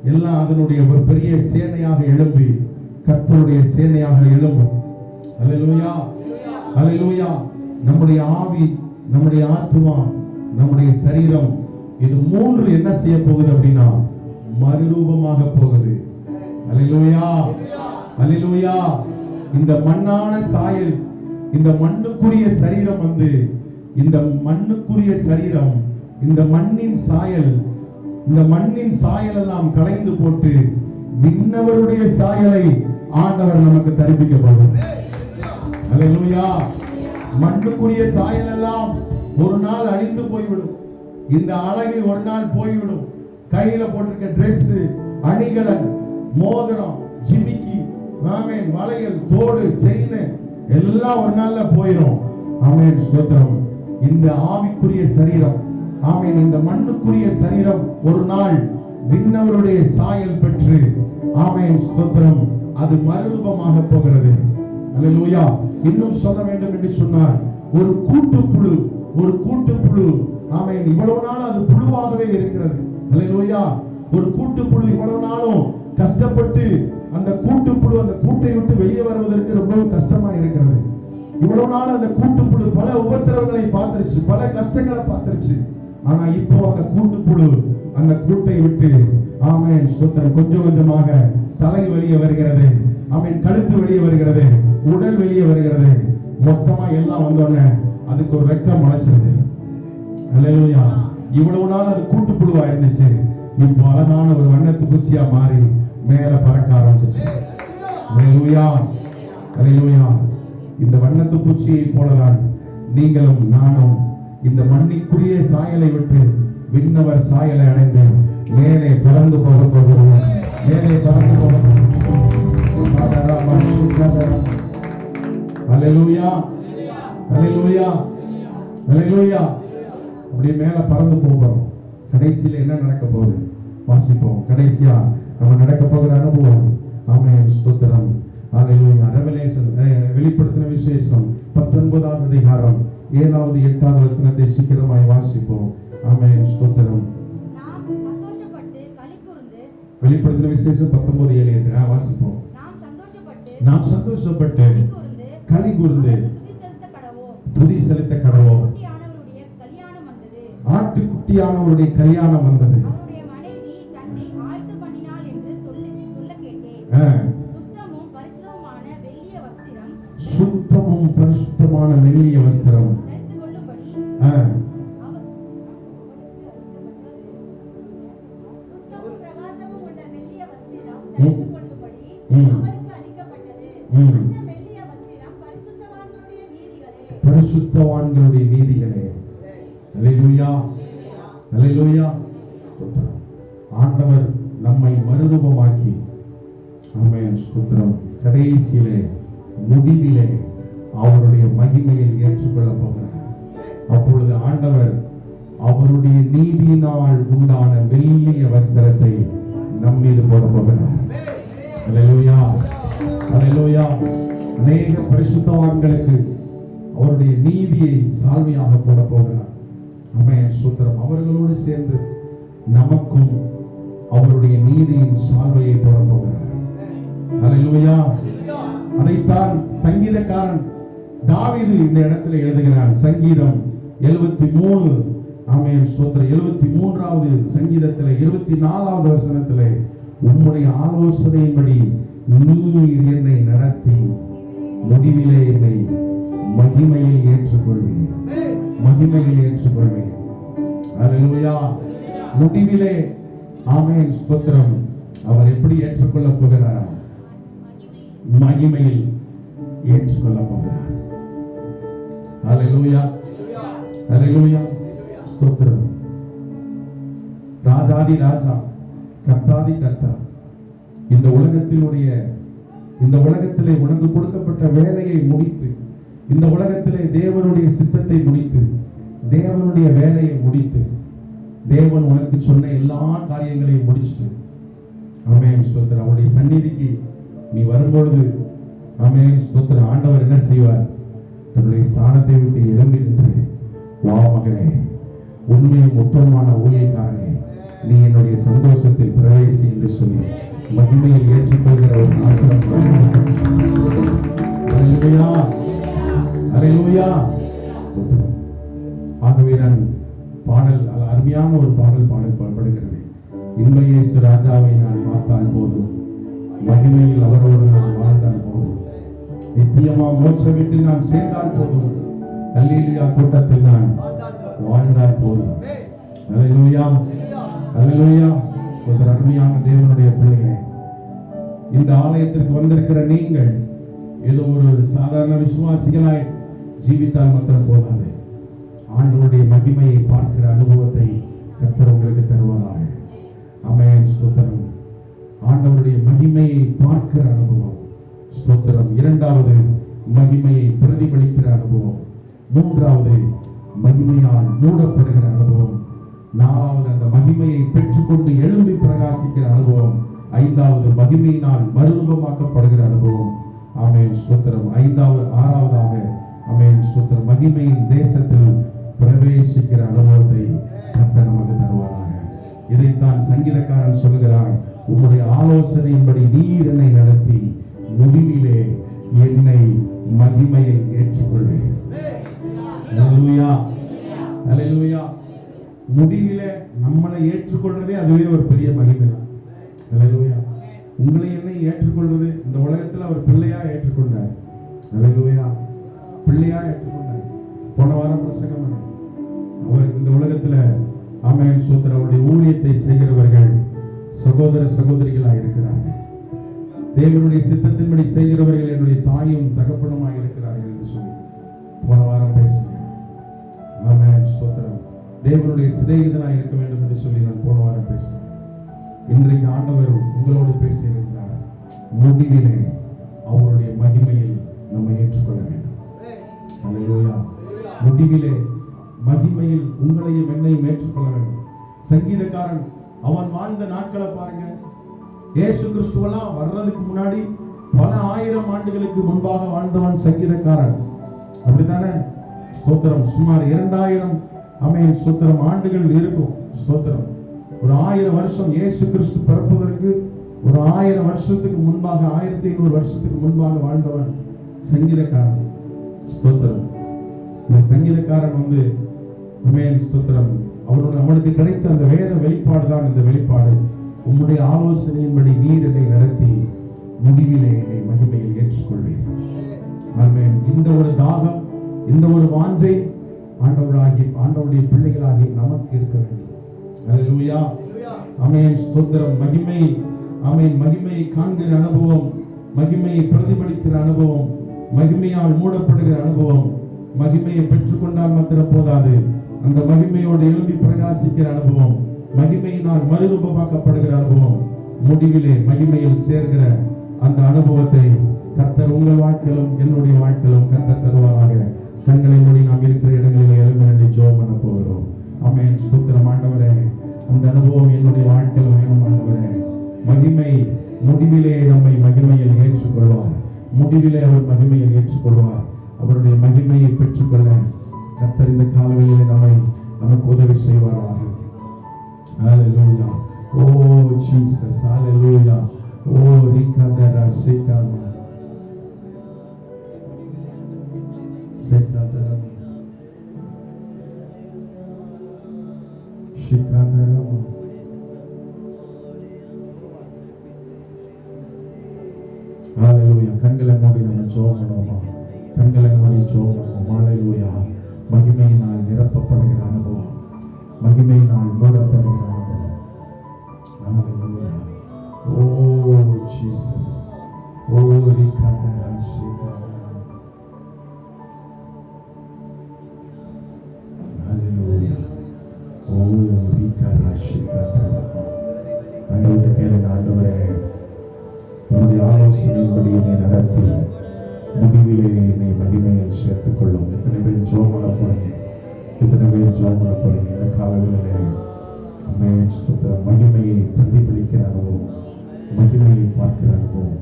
எல்லாம் அதனுடைய ஒரு பெரிய சேனையாக எழும்பி கர்த்தருடைய சேனையாக எழும்பும். அல்லேலூயா, அல்லேலூயா. நம்முடைய ஆவி, நம்முடைய ஆத்துமா, நம்முடைய சரீரம், இது மூன்று என்ன செய்ய போகுது அப்படின்னா மறுரூபமாக போகுது. அல்லேலூயா, அல்லேலூயா. இந்த மண்ணான சாயல், இந்த மண்ணுக்குரிய சரீரம் இந்த மண்ணுக்குரிய சரீரம், இந்த மண்ணின் சாயல், இந்த மண்ணின் சாயல் எல்லாம் களைந்து போட்டு விண்ணவருடைய சாயலை ஆண்டவர் நமக்கு தரிப்பிக்க போகிறார். அல்லேலூயா. மண்ணுக்குரிய சாயல் எல்லாம் ஒரு நாள் அழிந்து போய்விடும். இந்த அழகு ஒரு நாள் போய்விடும். கையில போட்டிருக்க டிரெஸ், அணிகலன், மோதிரம், ஜிமிக்கி, ஆமென், வளையல், தோடு, செயின் எல்லாம் ஒரு நாள்ல போயிடும். ஆமென், ஸ்தோத்திரம். இந்த ஆவிக்குரிய சரீரம், ஆமென், இந்த மண்ணுக்குரிய சரீரம் ஒரு நாள் விண்ணவருடைய சாயல் பெற்று, ஆமென், ஸ்தோத்திரம், அது மறுரூபமாக போகிறது. அல்லேலூயா. இன்னும் சொல்ல வேண்டும் என்று சொன்னால், ஒரு கூட்டுப்புழு, ஒரு கூட்டுப்புழு, ஆமென், இவ்வளவு நாள் அது புழுவாகவே இருக்கிறது. அல்லேலூயா. ஒரு கூட்டுப்புழு இவ்வளவு நாளும் கஷ்டப்பட்டு அந்த கூட்டுப்புழு அந்த கூட்டை விட்டு வெளியே வருவதற்கு ரொம்ப கஷ்டமா இருக்கிறது. இவ்வளவு நாள் அந்த கூட்டுப்புழு பல உபத்திரவங்களை பார்த்துருச்சு, பல கஷ்டங்களை பார்த்துருச்சு. ஆனா இப்போ அந்த கூட்டுப்புழு அந்த கூட்டை விட்டு, ஆமென், ஸ்தோத்திரம், கொஞ்சம் கொஞ்சமாக தலை வெளியே வருகிறது, ஆமென், கழுத்து வெளியே வருகிறது, உடல் வெளியே வருகிறது. மொத்தமா எல்லாம் வந்தோடனே அதுக்கு ஒரு ரெக்கம் முளைச்சிருது. அல்லேலூயா. இவ்வளவு நாள் அது கூட்டுப்புழுவா இருந்துச்சு, இப்போ அழகான ஒரு வண்ணத்து பூச்சியா மாறி மேல பறக்க ஆரம்பிச்சிச்சு. அல்லேலூயா, அல்லேலூயா. இந்த வண்ணத்து பூச்சியை போலதான் நீங்களும் நானும் இந்த மண்ணிற்குரிய சாயலை விட்டு விண்ணவர் சாயலை அடைந்து மேலே பறந்து போக போகிறோம். மேலே பறந்து போக போகிறோம். அல்லேலூயா, அல்லேலூயா, அல்லேலூயா. அப்படியே மேல பறந்து போகிறோம். கடைசியில என்ன நடக்க போகுது வாசிப்போம். கடைசியா நம்ம நடக்க போகிற அனுபவம், ஆமென், ஸ்தோத்திரம், அல்லேலூயா. ரெவெலேஷன், வெளிப்படுத்தின விசேஷம் 19ஆம் அதிகாரம் 7வது 8வது வசனத்தை சீக்கிரமாய் வாசிப்போம். ஆமென், ஸ்தோத்திரம். நாம் சந்தோஷப்பட்டு களிகூர்ந்து, வெளிப்படுத்தின விசேஷம் 19:7 வாசிப்போம். நாம் சந்தோஷப்பட்டு களிகூர்ந்து துதி செலுத்த கடவோம். ஆட்டுக்குட்டியானவருடைய கல்யாணம் வந்தது. அவருடைய மனைவி தன்னை ஆயத்தம் பண்ணினாள் என்று சொல்ல கேட்டேன். சுத்தமும் பரிசுத்தமான வெள்ளிய வஸ்திரம், சுத்தமும் பரிசுத்தமான வெள்ளிய வஸ்திரம் தரித்துக் கொள்ளும்படி, சுத்தமும் பிரகாசமும் உள்ள வெள்ளிய வஸ்திரம் தரித்துக் கொள்ளும்படி அவளுக்கு அளிக்கப்பட்டது. அந்த வெள்ளிய வஸ்திரம் பரிசுத்தவான்களுடைய நீதிகளே, பரிசுத்தவான்களுடைய நீதிகளே. அல்லேலூயா, அல்லேலூயா. ஆண்டவர் நம்மை மறுரூபமாக்கி, ஆமென், ஸ்தோத்திரம், கடைசியிலே முடிவிலே அவருடைய மகிமையில் ஏற்றுக்கொள்ள போகிறார். அப்பொழுது ஆண்டவர் அவருடைய நீதியினால் உண்டான வெள்ளிய வஸ்திரத்தை நம் மீது போட போகிறார். அல்லேலூயா, அல்லேலூயா. அநேக பரிசுத்தவான்களுக்கு அவருடைய நீதியை சால்வையாக போட போகிறார். ஆமென், ஸ்தோத்திரம். அவர்களோடு சேர்ந்து நமக்கும் அவருடைய நீதியின் சால்வையை போட போகிறார். அல்லேலூயா. அதைத்தான் சங்கீதக்காரன் தாவீது இந்த இடத்துல எழுதுகிறான். சங்கீதம் 73, ஆமென், ஸ்தோத்திரம், 73வது சங்கீதத்திலே 24வது வசனத்திலே, உம்முடைய ஆலோசனையின்படி நீர் என்னை நடத்தி முடிவிலே என்னை மகிமையில் ஏற்றுக்கொள்வேன், மகிமையில் ஏற்றுக்கொள்வேன். அல்லேலூயா. முடிவிலே, ஆமென், ஸ்தோத்திரம், அவர் எப்படி ஏற்றுக்கொள்ள போகிறாரா? மகிமையில் ஏற்றுக்கொள்ள போகிறார். அல்லேலூயா, அல்லேலூயா. ஸ்தோத்திரம். ராஜாதி ராஜா, கர்த்தாதி கர்த்தா, இந்த உலகத்திலே உனக்கு கொடுக்கப்பட்ட வேலையை முடித்து, இந்த உலகத்திலே தேவனுடைய சித்தத்தை முடித்து, தேவனுடைய வேலையை முடித்து, தேவன் உனக்கு சொன்ன எல்லா காரியங்களையும் முடிச்சுட்டு, ஆமென் ஸ்தோத்திரம், அவருடைய சந்நிதிக்கு நீ வரும்பொழுது, ஆமென் ஸ்தோத்திரம், ஆண்டவர் என்ன செய்வார்? தன்னுடைய ஸ்தானத்தை விட்டு எழும்பி நின்று, வா மகனே, உண்மையும் உத்தமமான ஊழியக்காரனே, நீ என்னுடைய சந்தோஷத்தில் பிரவேசி என்று சொல்லி மகிமையில் ஏற்றுக்கொள்கிற ஒரு நாட்கள். அல்லேலூயா, அல்லேலூயா. ஆகவே நான் பாடல், அருமையான ஒரு பாடல் பாடப்படுகிறது. இன்ப இயேசு ராஜாவை நான் பார்த்தால் போதும், மகிமையில் அவரோடு நான் வாழ்ந்தால் போதும், நித்தியமா மோட்ச வீட்டில் நான் சேர்ந்தால் போதும், அல்லேலூயா கூட்டத்தில் நான் வாழ்ந்தால் போதும். அல்லேலூயா, அல்லேலூயா. ஒரு அருமையான தேவனுடைய பிள்ளையே, இந்த ஆலயத்திற்கு வந்திருக்கிற நீங்கள் ஏதோ ஒரு சாதாரண விசுவாசிகளாய் ஜீவித்தால் மாத்திரம் போதாது. ஆண்டவருடைய மகிமையை பார்க்கிற அனுபவத்தை கர்த்தர் உங்களுக்கு தருவாராக. ஆமென் ஸ்தோத்திரம். ஆண்டவருடைய மகிமையை பார்க்கிற அனுபவம், ஸ்தோத்திரம். இரண்டாவது, மகிமையை பிரதிபலிக்கிற அனுபவம். மூன்றாவது, மகிமையால் மூடப்படுகிற அனுபவம். நாலாவது, அந்த மகிமையை பெற்றுக்கொண்டு எழும்பி பிரகாசிக்கிற அனுபவம். ஐந்தாவது, மகிமையினால் மறுரூபமாக்கப்படுகிற அனுபவம். ஆமென் ஸ்தோத்திரம். ஆறாவதாக, ஆமென் ஸ்தோத்திரம், மகிமையின் தேசத்தில் பிரவேசிக்கிற அனுபவத்தை கர்த்தர் நமக்கு தருவாராக. இதைத்தான் சங்கீதக்காரன் சொல்கிறான், உம்முடைய ஆலோசனையின்படி நீர் என்னை நடத்தி முடிவிலே என்னை மகிமையில் ஏற்றுக்கொள்வேன். அல்லேலூயா, அல்லேலூயா. முடிவிலே நம்மளை ஏற்றுக்கொள்றதே அதுவே ஒரு பெரிய மகிமை தான். அல்லேலூயா. உங்களை என்னை ஏற்றுக்கொள்றது, இந்த உலகத்துல அவர் பிள்ளையா ஏற்றுக்கொண்டார். அல்லேலூயா, பிள்ளையா ஏற்றுக்கொண்டார். போன வாரம் பிரசங்கம் பண்ண, அவர் இந்த உலகத்துல, ஆமென் ஸ்தோத்திரம், அவருடைய ஊழியத்தை செய்கிறவர்கள் சகோதர சகோதரிகளாக இருக்கிறார்கள். தேவனுடைய சித்தத்தின்படி செய்கிறவர்கள் என்னுடைய தாயும் தகப்பனுமாய் இருக்கிறார்கள் என்று சொல்லி போன வாரம் பேசினேன். ஆமென் ஸ்தோத்திரம். தேவனுடைய சிநேகிதனாய் இருக்க வேண்டும் என்று சொல்லி நான் போன வாரம் பேசினேன். இன்றைக்கு ஆண்டவர் உங்களோடு பேசியிருக்கிறார். முடிவிலே அவருடைய மகிமையில் நம்ம ஏற்றுக்கொள்ள வேண்டும். அல்லேலூயா. முடிவிலே மகிமையில் உங்களையும் என்னையும் ஏற்றுக்கொள்ள வேண்டும். சங்கீதக்காரன் அவன் வாழ்ந்த நாட்களை பாருங்க. இயேசு கிறிஸ்துவெல்லாம் வர்றதுக்கு முன்னாடி பல ஆயிரம் ஆண்டுகளுக்கு முன்பாக வாழ்ந்தவன் சங்கீதக்காரன். அப்படித்தானே? ஸ்தோத்திரம். சுமார் 2000 ஆமென் ஸ்தோத்திரம் ஆண்டுகள் இருக்கும். ஸ்தோத்திரம். ஒரு 1000 வருஷம், இயேசு கிறிஸ்து பிறப்பதற்கு ஒரு 1000 வருஷத்துக்கு முன்பாக, 1500 வருஷத்துக்கு முன்பாக வாழ்ந்தவன் சங்கீதக்காரன். ஸ்தோத்திரம். இந்த சங்கீதக்காரன் ஆமென் ஸ்தோத்திரம், அவனுக்கு கிடைத்த அந்த வேத வெளிப்பாடு தான் இந்த வெளிப்பாடு. உம்முடைய ஆலோசனையின்படி நீர் என்னை நடத்தி முடிவிலே என்னை மகிமையில் ஏற்றுக்கொள்வேன். ஆமென். இந்த ஒரு தாகம், இந்த ஒரு வாஞ்சை ஆண்டவருடைய பிள்ளைகளாகி நமக்கு இருக்க வேண்டும். அல்லேலூயா, ஆமென் ஸ்தோத்திரம். மகிமை, ஆமென், மகிமையை காண்கிற அனுபவம், மகிமையை பிரதிபலிக்கிற அனுபவம், மகிமையால் மூடப்படுகிற அனுபவம். மகிமையை பெற்றுக்கொண்டால் மாத்திரம் போதாது, அந்த மகிமையோடு எழும்பி பிரகாசிக்கிற அனுபவம், மகிமையினால் மறுரூபமாக்கப்படுகிற அனுபவம், முடிவிலே மகிமையில் சேர்கிற அந்த அனுபவத்தை கர்த்தர் உங்கள் வாழ்க்கையிலும் என்னுடைய வாழ்க்கையிலும் கர்த்தர் தருவாராக. கண்களை மூடி நாம் இருக்கிற இடங்களில் எழும்பி நின்று ஜெபம் பண்ண போகிறோம். ஆமென் ஸ்தோத்திரம். ஆண்டவரே, அந்த அனுபவம் என்னுடைய வாழ்க்கையில் வேணும். ஆண்டவரே, மகிமை முடிவிலே நம்மை மகிமையில் ஏற்றுக்கொள்வார். முடிவிலே அவர் மகிமையில் ஏற்றுக்கொள்வார். அவருடைய மகிமையை பெற்றுக்கொள்ள கர்த்தர் இந்த காலவெளியிலே நமக்கு உதவி செய்வாராக. ஹalleluya. ஓ ஜீசஸ், ஹalleluya. ஓ ரிகதரா சேகாமா சேகாதரா ஷிகாதரா. ஹalleluya. கண்களை மூடி நம்ம ஜெபம் பண்ணுவோமா? கண்களை மூடி ஜெபம் பண்ணுவோம். ஹalleluya. மகிமையினால் நிரப்பப்படுகிற அனுபவம், மகிமையினால் மூடப்படுகிற அனுபவம். ஹalleluya. ஓ ஜீசஸ், ஓ ரிகதரா சேகாதரா. ஹalleluya. ஆண்டவரை கேளுங்க. ஆண்டவரே, உங்களுடைய ஆலோசனையின்படி என்னை நடத்தி முடிவிலே என்னை மகிமையில் சேர்த்துக் கொள்ளும். எத்தனை பேர் ஜெபம் பண்ண போறீங்க? எத்தனை பேர் ஜெபம் பண்ண போறீங்க? இந்த காலங்களிலே மகிமையை பிரதிபலிக்கிற அனுபவம், மகிமையை பார்க்கிற அனுபவம்.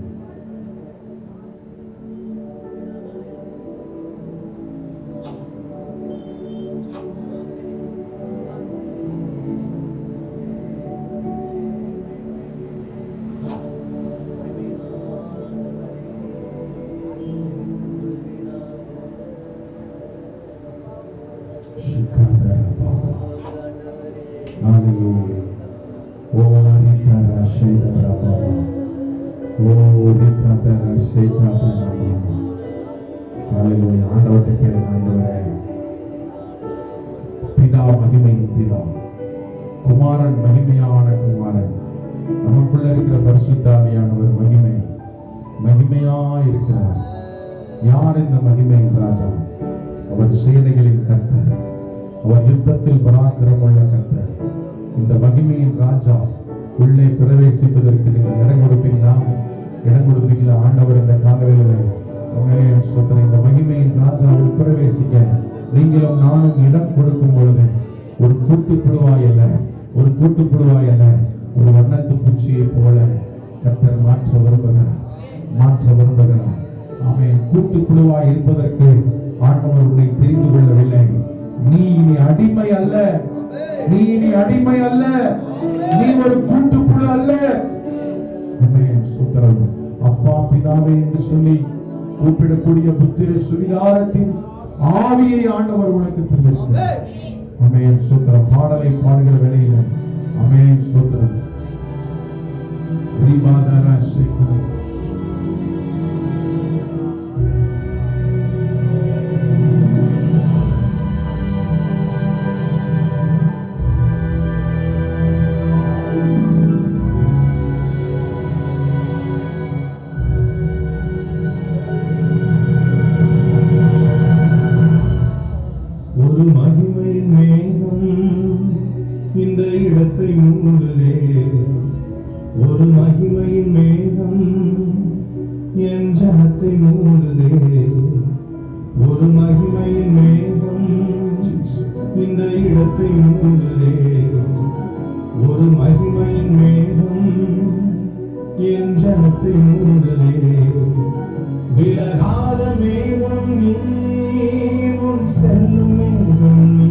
பிதா மகிமையின் பிதா, குமாரன் மகிமையான குமாரன், நமக்குள்ள இருக்கிற பரிசுத்த ஆவியானவர் மகிமையா இருக்கிறார். யார் இந்த மகிமையின் ராஜா? அவர் சேனைகளின் கர்த்தர், அவர் யுத்தத்தில் பராக்கிரமுள்ள கர்த்தர். இந்த மகிமையின் ராஜா உள்ளே பிரவேசிப்பதற்கு நீங்கள் இடம் கொடுப்பீங்களா? ஆண்டவர் இந்த காலவேளையிலே இந்த மகிமையின் ராஜா பிரவேசிக்க நீங்களும் நானும் இடம் கொடுக்கும் பொழுது ஒரு கூட்டுப்புழுவாய் அல்ல, ஒரு வண்ணத்து பூச்சியை போல கர்த்தர் மாற்ற விரும்புகிறார். ஆமென். கூட்டுப்புழுவாய் இருப்பதற்கு ஆண்டவர் உன்னை தெரிந்து கொள்ளவில்லை. நீ இனி அடிமை அல்ல, நீ ஒரு கூட்டுப்புழு அல்ல. அப்பா பிதாவே என்று சொல்லி கூப்பிடக்கூடிய புத்திர சுவிகாரத்தின் ஆவியை ஆண்டவர் உனக்கு தந்திருக்கிறார். ஆமென். ஸ்தோத்திரம். பாடலை பாடுகிற வேளையில ஆமென். ஸ்தோத்திரம். ஒரு மகிமையின் மேகம் என் ஜனத்தை மூடுதே. ஒரு மகிமையின் மேகம் இந்த இடத்தை மூடுதே. ஒரு மகிமையின் மேகம் என் ஜனத்தை மூடுதே. விலகாத மேகம் நீ, உன் செல்லும் மேகம் நீ.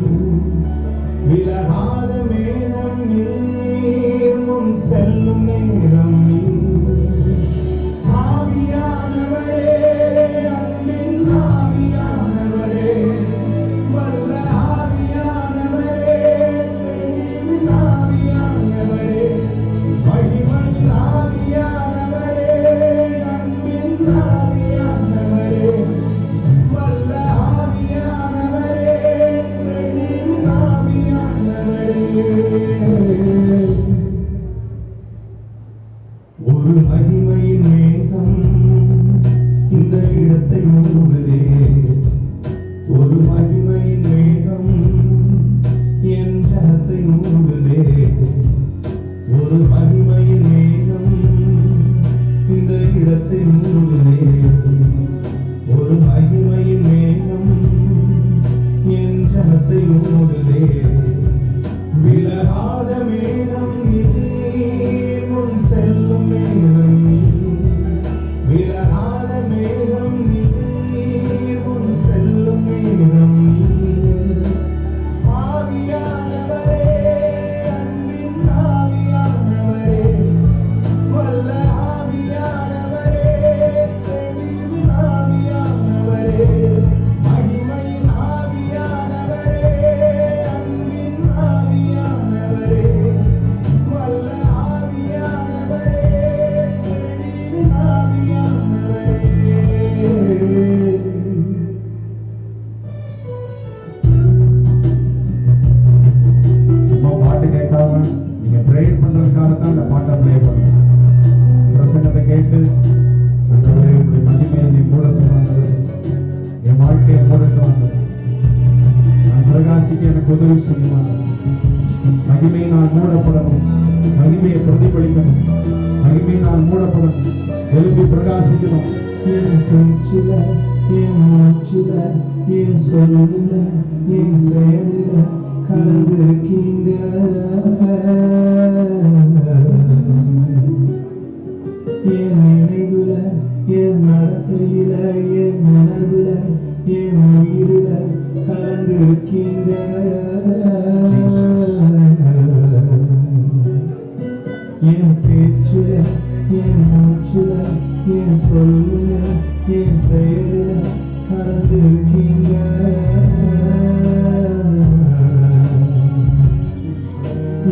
விலகாத மேகம் நீ, உன் செல்லும் நேரம் நீ. ஆவியானவரே, அன்பின் ஆவியானவரே, வல்ல ஆவியானவரே, தெளிவின் ஆவியானவரே, மகிமையின் ஆவியானவரே, அன்பின் ஆவியானவரே, வல்ல ஆவியானவரே, தெளிவின் ஆவியானவரே. ஒரு மகிமையின் மேகம் இந்த இடத்தை மூடுதே. ஒரு மகிமையின் மேகம் என் ஜனத்தை மூடுதே. ஒரு மகிமையின் மேகம் இந்த இடத்தை மூடுதே. ஒரு மகிமையின் மேகம் என் ஜனத்தை மூடுதே. விலகாத மேகம் இது, உன் செல்லும் மேகம் நாள் மூடப்படும். எழுப்பி பிரகாசிக்கணும். என் பேச்சில, என் மூச்சில, என் சொல்லுல, என் செயலில கலந்திருக்கீங்க. என் நினைவுல, என் நடத்தையில, என் உணர்வுல, என் உயிரில கலந்திருக்கீங்க. என் பேச்சுல, என் மூச்சுல, என் சொல்லுல, என் செயலில கலந்திருக்கீங்க.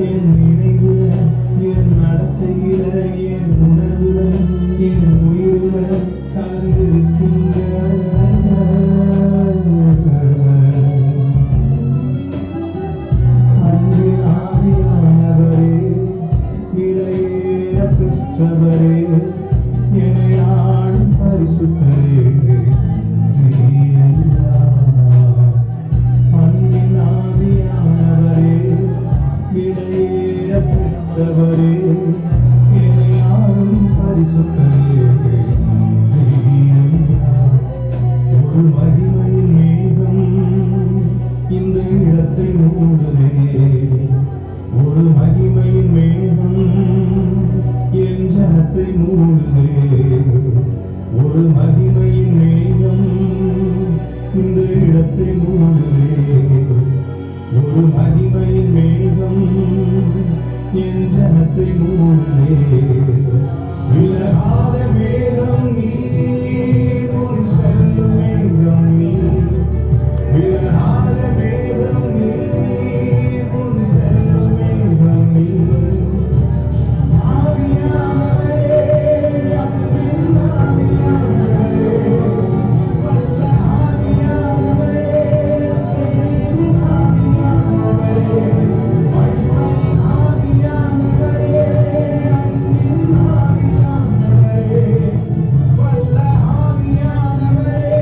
என் நினைவுல, என் நடத்தையில, என் உணர்வுல, என் உயிரில கலந்திருக்கீங்க. அன்பின் ஆவியானவரே, விலையேற பெற்றவரே, என்னை ஆளும் பரிசுத்தரே, நீயல்லா. அன்பின் ஆவியானவரே, விலையேற பெற்றவரே, என்னை ஆளும் பரிசுத்தரே, நீயல்லா. ஒரு மகிமையின் மேகம் இந்த இடத்தை மூடுதே. ஒரு மகிமையின் மேகம் என் ஜனத்தை மூடுதே. ஒரு மகிமையின் மேகம் இந்த இடத்தை மூடுதே. ஒரு மகிமையின் மேகம் என் ஜனத்தை மூடுதே. விலகாத மேகம் நீ, உன் செல்லும் மேகம் நீ. விலகாத மேகம் நீ, உன் செல்லும் மேகம் நீ. ஆவியானவரே, அன்பின் ஆவியானவரே, வல்ல ஆவியானவரே, தெளிவின் ஆவியானவரே, மகிமையின் ஆவியானவரே, அன்பின் ஆவியானவரே, வல்ல ஆவியானவரே,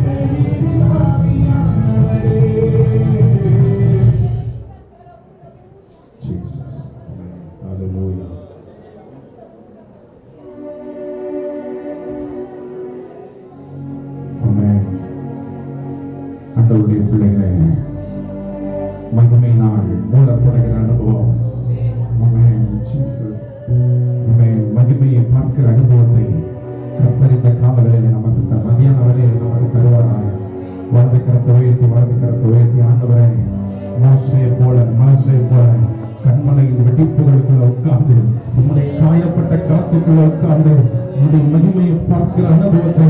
தெளிவின் ஆவியானவரே. Jesus. Hallelujah. Amen. ஆண்டவருடைய பிள்ளைகளே, மகிமை நாள் மூடப்படுகிற அனுபவம். Amen. Jesus. Amen. மகிமையை பார்க்கிற அனுபவத்தை கர்த்தர் இந்த கால வேளையிலே நமக்கு மதியான வேளையிலே நமக்கு தருவாராக. வலது கரத்தை உயர்த்தி ஆண்டவரே, மோசேயை போல கண்மலையின் வெடிப்புகளுக்குள்ள உட்கார்ந்து உம்முடைய காயப்பட்ட கரத்துக்குள்ள உட்கார்ந்து உம்முடைய மகிமையை பார்க்கிற அனுபவத்தை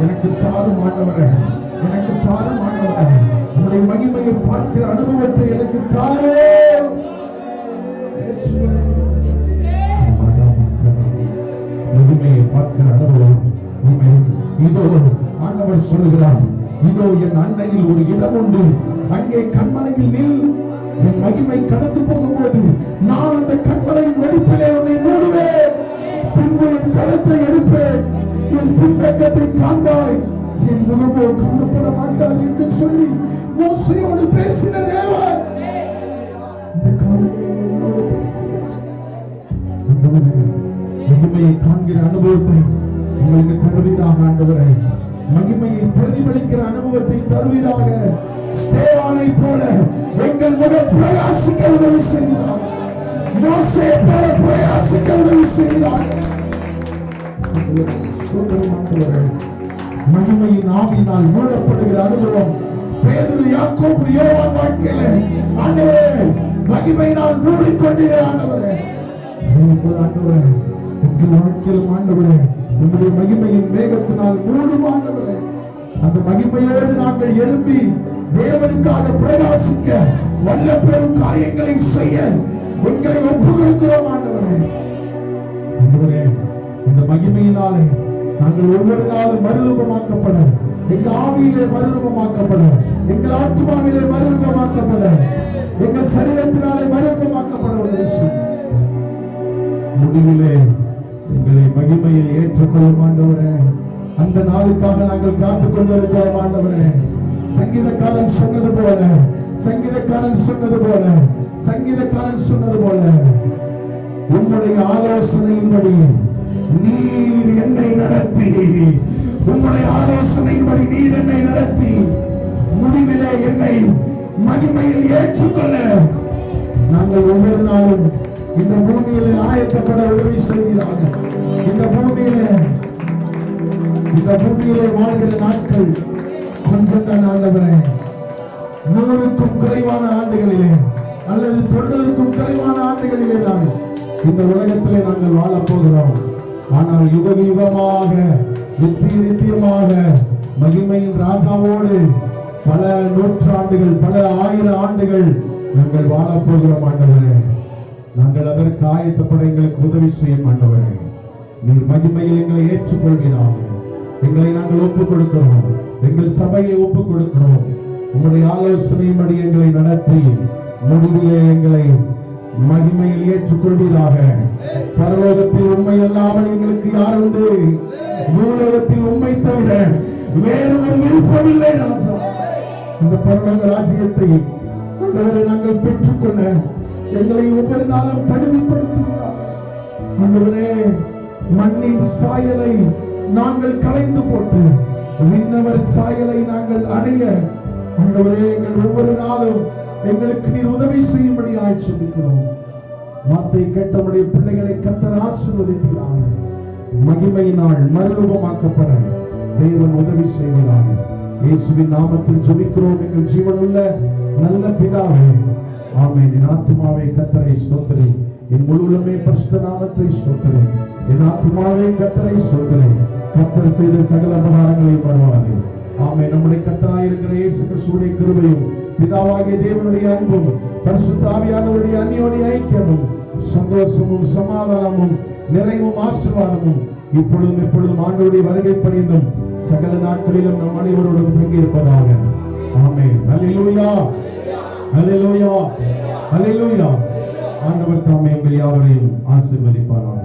எனக்கு தாரும் ஆண்டவரே, எனக்கு தாரும் ஆண்டவரே. உம்முடைய மகிமையை பார்க்கிற அனுபவத்தை எனக்கு தாரே. மகிமையை பார்க்கிற அனுபவம். இதோ ஆண்டவர் சொல்லுகிறார், இதோ என் அன்னையில் ஒரு இடம் உண்டு, அங்கே கண்மலையில் நில். என் மகிமை கடந்து போகும்போது நான் அந்த கண்மலையின் வெடிப்பிலே உன்னை மூடுவேன். பின்பு என் கரத்தை எடுப்பேன், என் பின்பக்கத்தை காண்பாய், என் முகமோ காணப்பட மாட்டாது என்று சொல்லி மோசேயோடு பேசின தேவன் இந்த காலையிலே என்னோடு பேசினார். மகிமையை காண்கிற அனுபவத்தை உங்களுக்கு தருவீராக ஆண்டவரே. மகிமையை பிரதிபலிக்கிற அனுபவத்தை தருவீராக. ஸ்தேவானை போல எங்கள் முகம் பிரகாசிக்க உதவி செய்கிறார். மோசே போல பிரகாசிக்க உதவி செய்கிறார். மகிமையின் ஆவியினால் மூடப்படுகிற அனுபவம் பேதுரு, யாக்கோபு, யோவான் வாழ்க்கையிலே ஆண்டவரே மகிமையினால் மூடிக்கொண்டீரே ஆண்டவரே. ஆண்டவரே எங்கள் வாழ்க்கையிலும் ஆண்டவரே உங்களுடைய மகிமையின் மேகத்தினால் மூடும் ஆண்டவரே. அந்த மகிமையோடு நாங்கள் எழுப்பி தேவனுக்காக பிரகாசிக்க வல்ல பெரும் காரியங்களை செய்ய எங்களை ஒப்புக் கொடுக்கிறோம் ஆண்டவரே. ஆண்டவரே இந்த மகிமையினாலே நாங்கள் ஒவ்வொரு நாளும் மறுரூபமாக்கப்பட, எங்கள் ஆவியிலே மறுரூபமாக்கப்பட, எங்கள் ஆத்மாவிலே மறுரூபமாக்கப்பட, எங்கள் சரீரத்தினாலே மறுரூபமாக்கப்பட உதவி செய்யும். முடிவிலே எங்களை மகிமையில் ஏற்றுக்கொள்ளும் ஆண்டவரே. அந்த நாளுக்காக நாங்கள் காத்துக் கொண்டிருக்கிறோம் ஆண்டவரே. சங்கீதக்காரன் சொன்னது போல உம்முடைய ஆலோசனையின்படி நீர் என்னை நடத்தி, உம்முடைய ஆலோசனையின்படி நீர் என்னை நடத்தி முடிவிலே என்னை மகிமையில் ஏற்றுக்கொள்ள நாங்கள் ஒவ்வொரு நாளும் இந்த பூமியிலே ஆயத்தப்பட உதவி செய்கிறார்கள். இந்த பூமியிலே வாழ்கிற நாட்கள் கொஞ்சம் தான் ஆண்டவரே. 100க்கும் குறைவான ஆண்டுகளிலே அல்லது 90க்கும் குறைவான ஆண்டுகளிலே தான் இந்த உலகத்திலே நாங்கள் வாழப் போகிறோம். ஆனால் யுக யுகமாக நித்திய நித்தியமாக மகிமையின் ராஜாவோடு பல நூற்றாண்டுகள், பல 1000 ஆண்டுகள் நாங்கள் வாழப் போகிறோம் ஆண்டவரே. நாங்கள் அதற்கு ஆயத்தப்பட எங்களுக்கு உதவி செய்யும் ஆண்டவரே. நீர் மகிமையில் எங்களை ஏற்றுக்கொள்வீராக. எங்களை நாங்கள் ஒப்புக் கொடுக்கிறோம், எங்கள் சபையை ஒப்புக் கொடுக்கிறோம். உங்களுடைய ஆலோசனையின்படி எங்களை நடத்தி முடிவிலே எங்களை மகிமையில் ஏற்றுக்கொள்வீராக. பரலோகத்தில் உண்மை அல்லாமல் எங்களுக்கு யார் உண்டு? பூலோகத்தில் உண்மை தவிர வேறு ஒரு விருப்பம் இல்லை ராஜா. இந்த பரலோக ராஜ்யத்தை ஆண்டவரை நாங்கள் பெற்றுக்கொள்ள எங்களை ஒவ்வொரு நாளும் தகுதிப்படுத்துகிறார் ஆண்டவரே. மண்ணின் சாயலை நாங்கள் களைந்து போட்டு விண்ணவர் சாயலை நாங்கள் அடைய ஆண்டவரே எங்கள் ஒவ்வொரு நாளும் எங்களுக்கு நீர் உதவி செய்யும்படி ஆட்சேபிக்கிறோம். வார்த்தை கேட்டவுடைய பிள்ளைகளை கர்த்தர் ஆசீர்வதிப்பீராக. மகிமையினால் மறுரூபமாக்கப்பட தேவன் உதவி செய்வதாக. இயேசுவின் நாமத்தில் ஜெபிக்கிறோம் எங்கள் ஜீவனுள்ள நல்ல பிதாவே, ஆமென். என் ஆத்துமாவே கர்த்தரை ஸ்தோத்திரி, என் முழு உள்ளமே பரிசுத்த நாமத்தை ஸ்தோத்திரி. என் ஆத்துமாவே கர்த்தரை ஸ்தோத்திரி. கர்த்தர் செய்த சகல உபகாரங்களை மறவாதே. ஆமென். நம்முடைய கர்த்தராயிருக்கிற இயேசு கிறிஸ்துவின் கிருபையும் பிதாவாகிய தேவனுடைய அன்பும் பரிசுத்த ஆவியானவருடைய அந்யோன்ய ஐக்கியமும் சந்தோஷமும் சமாதானமும் நிறைவும் ஆசீர்வாதமும் இப்பொழுதும் எப்பொழுதும் ஆண்டவருடைய வருகை பணிந்தும் சகல நாட்களிலும் நம் அனைவரோடும் தங்கி இருப்பதாக. ஆமென். அல்லேலூயா, அல்லேலூயா, அல்லேலூயா. ஆண்டவர் தாமே உங்கள் யாவரையும் ஆசீர்வதிப்பாராக.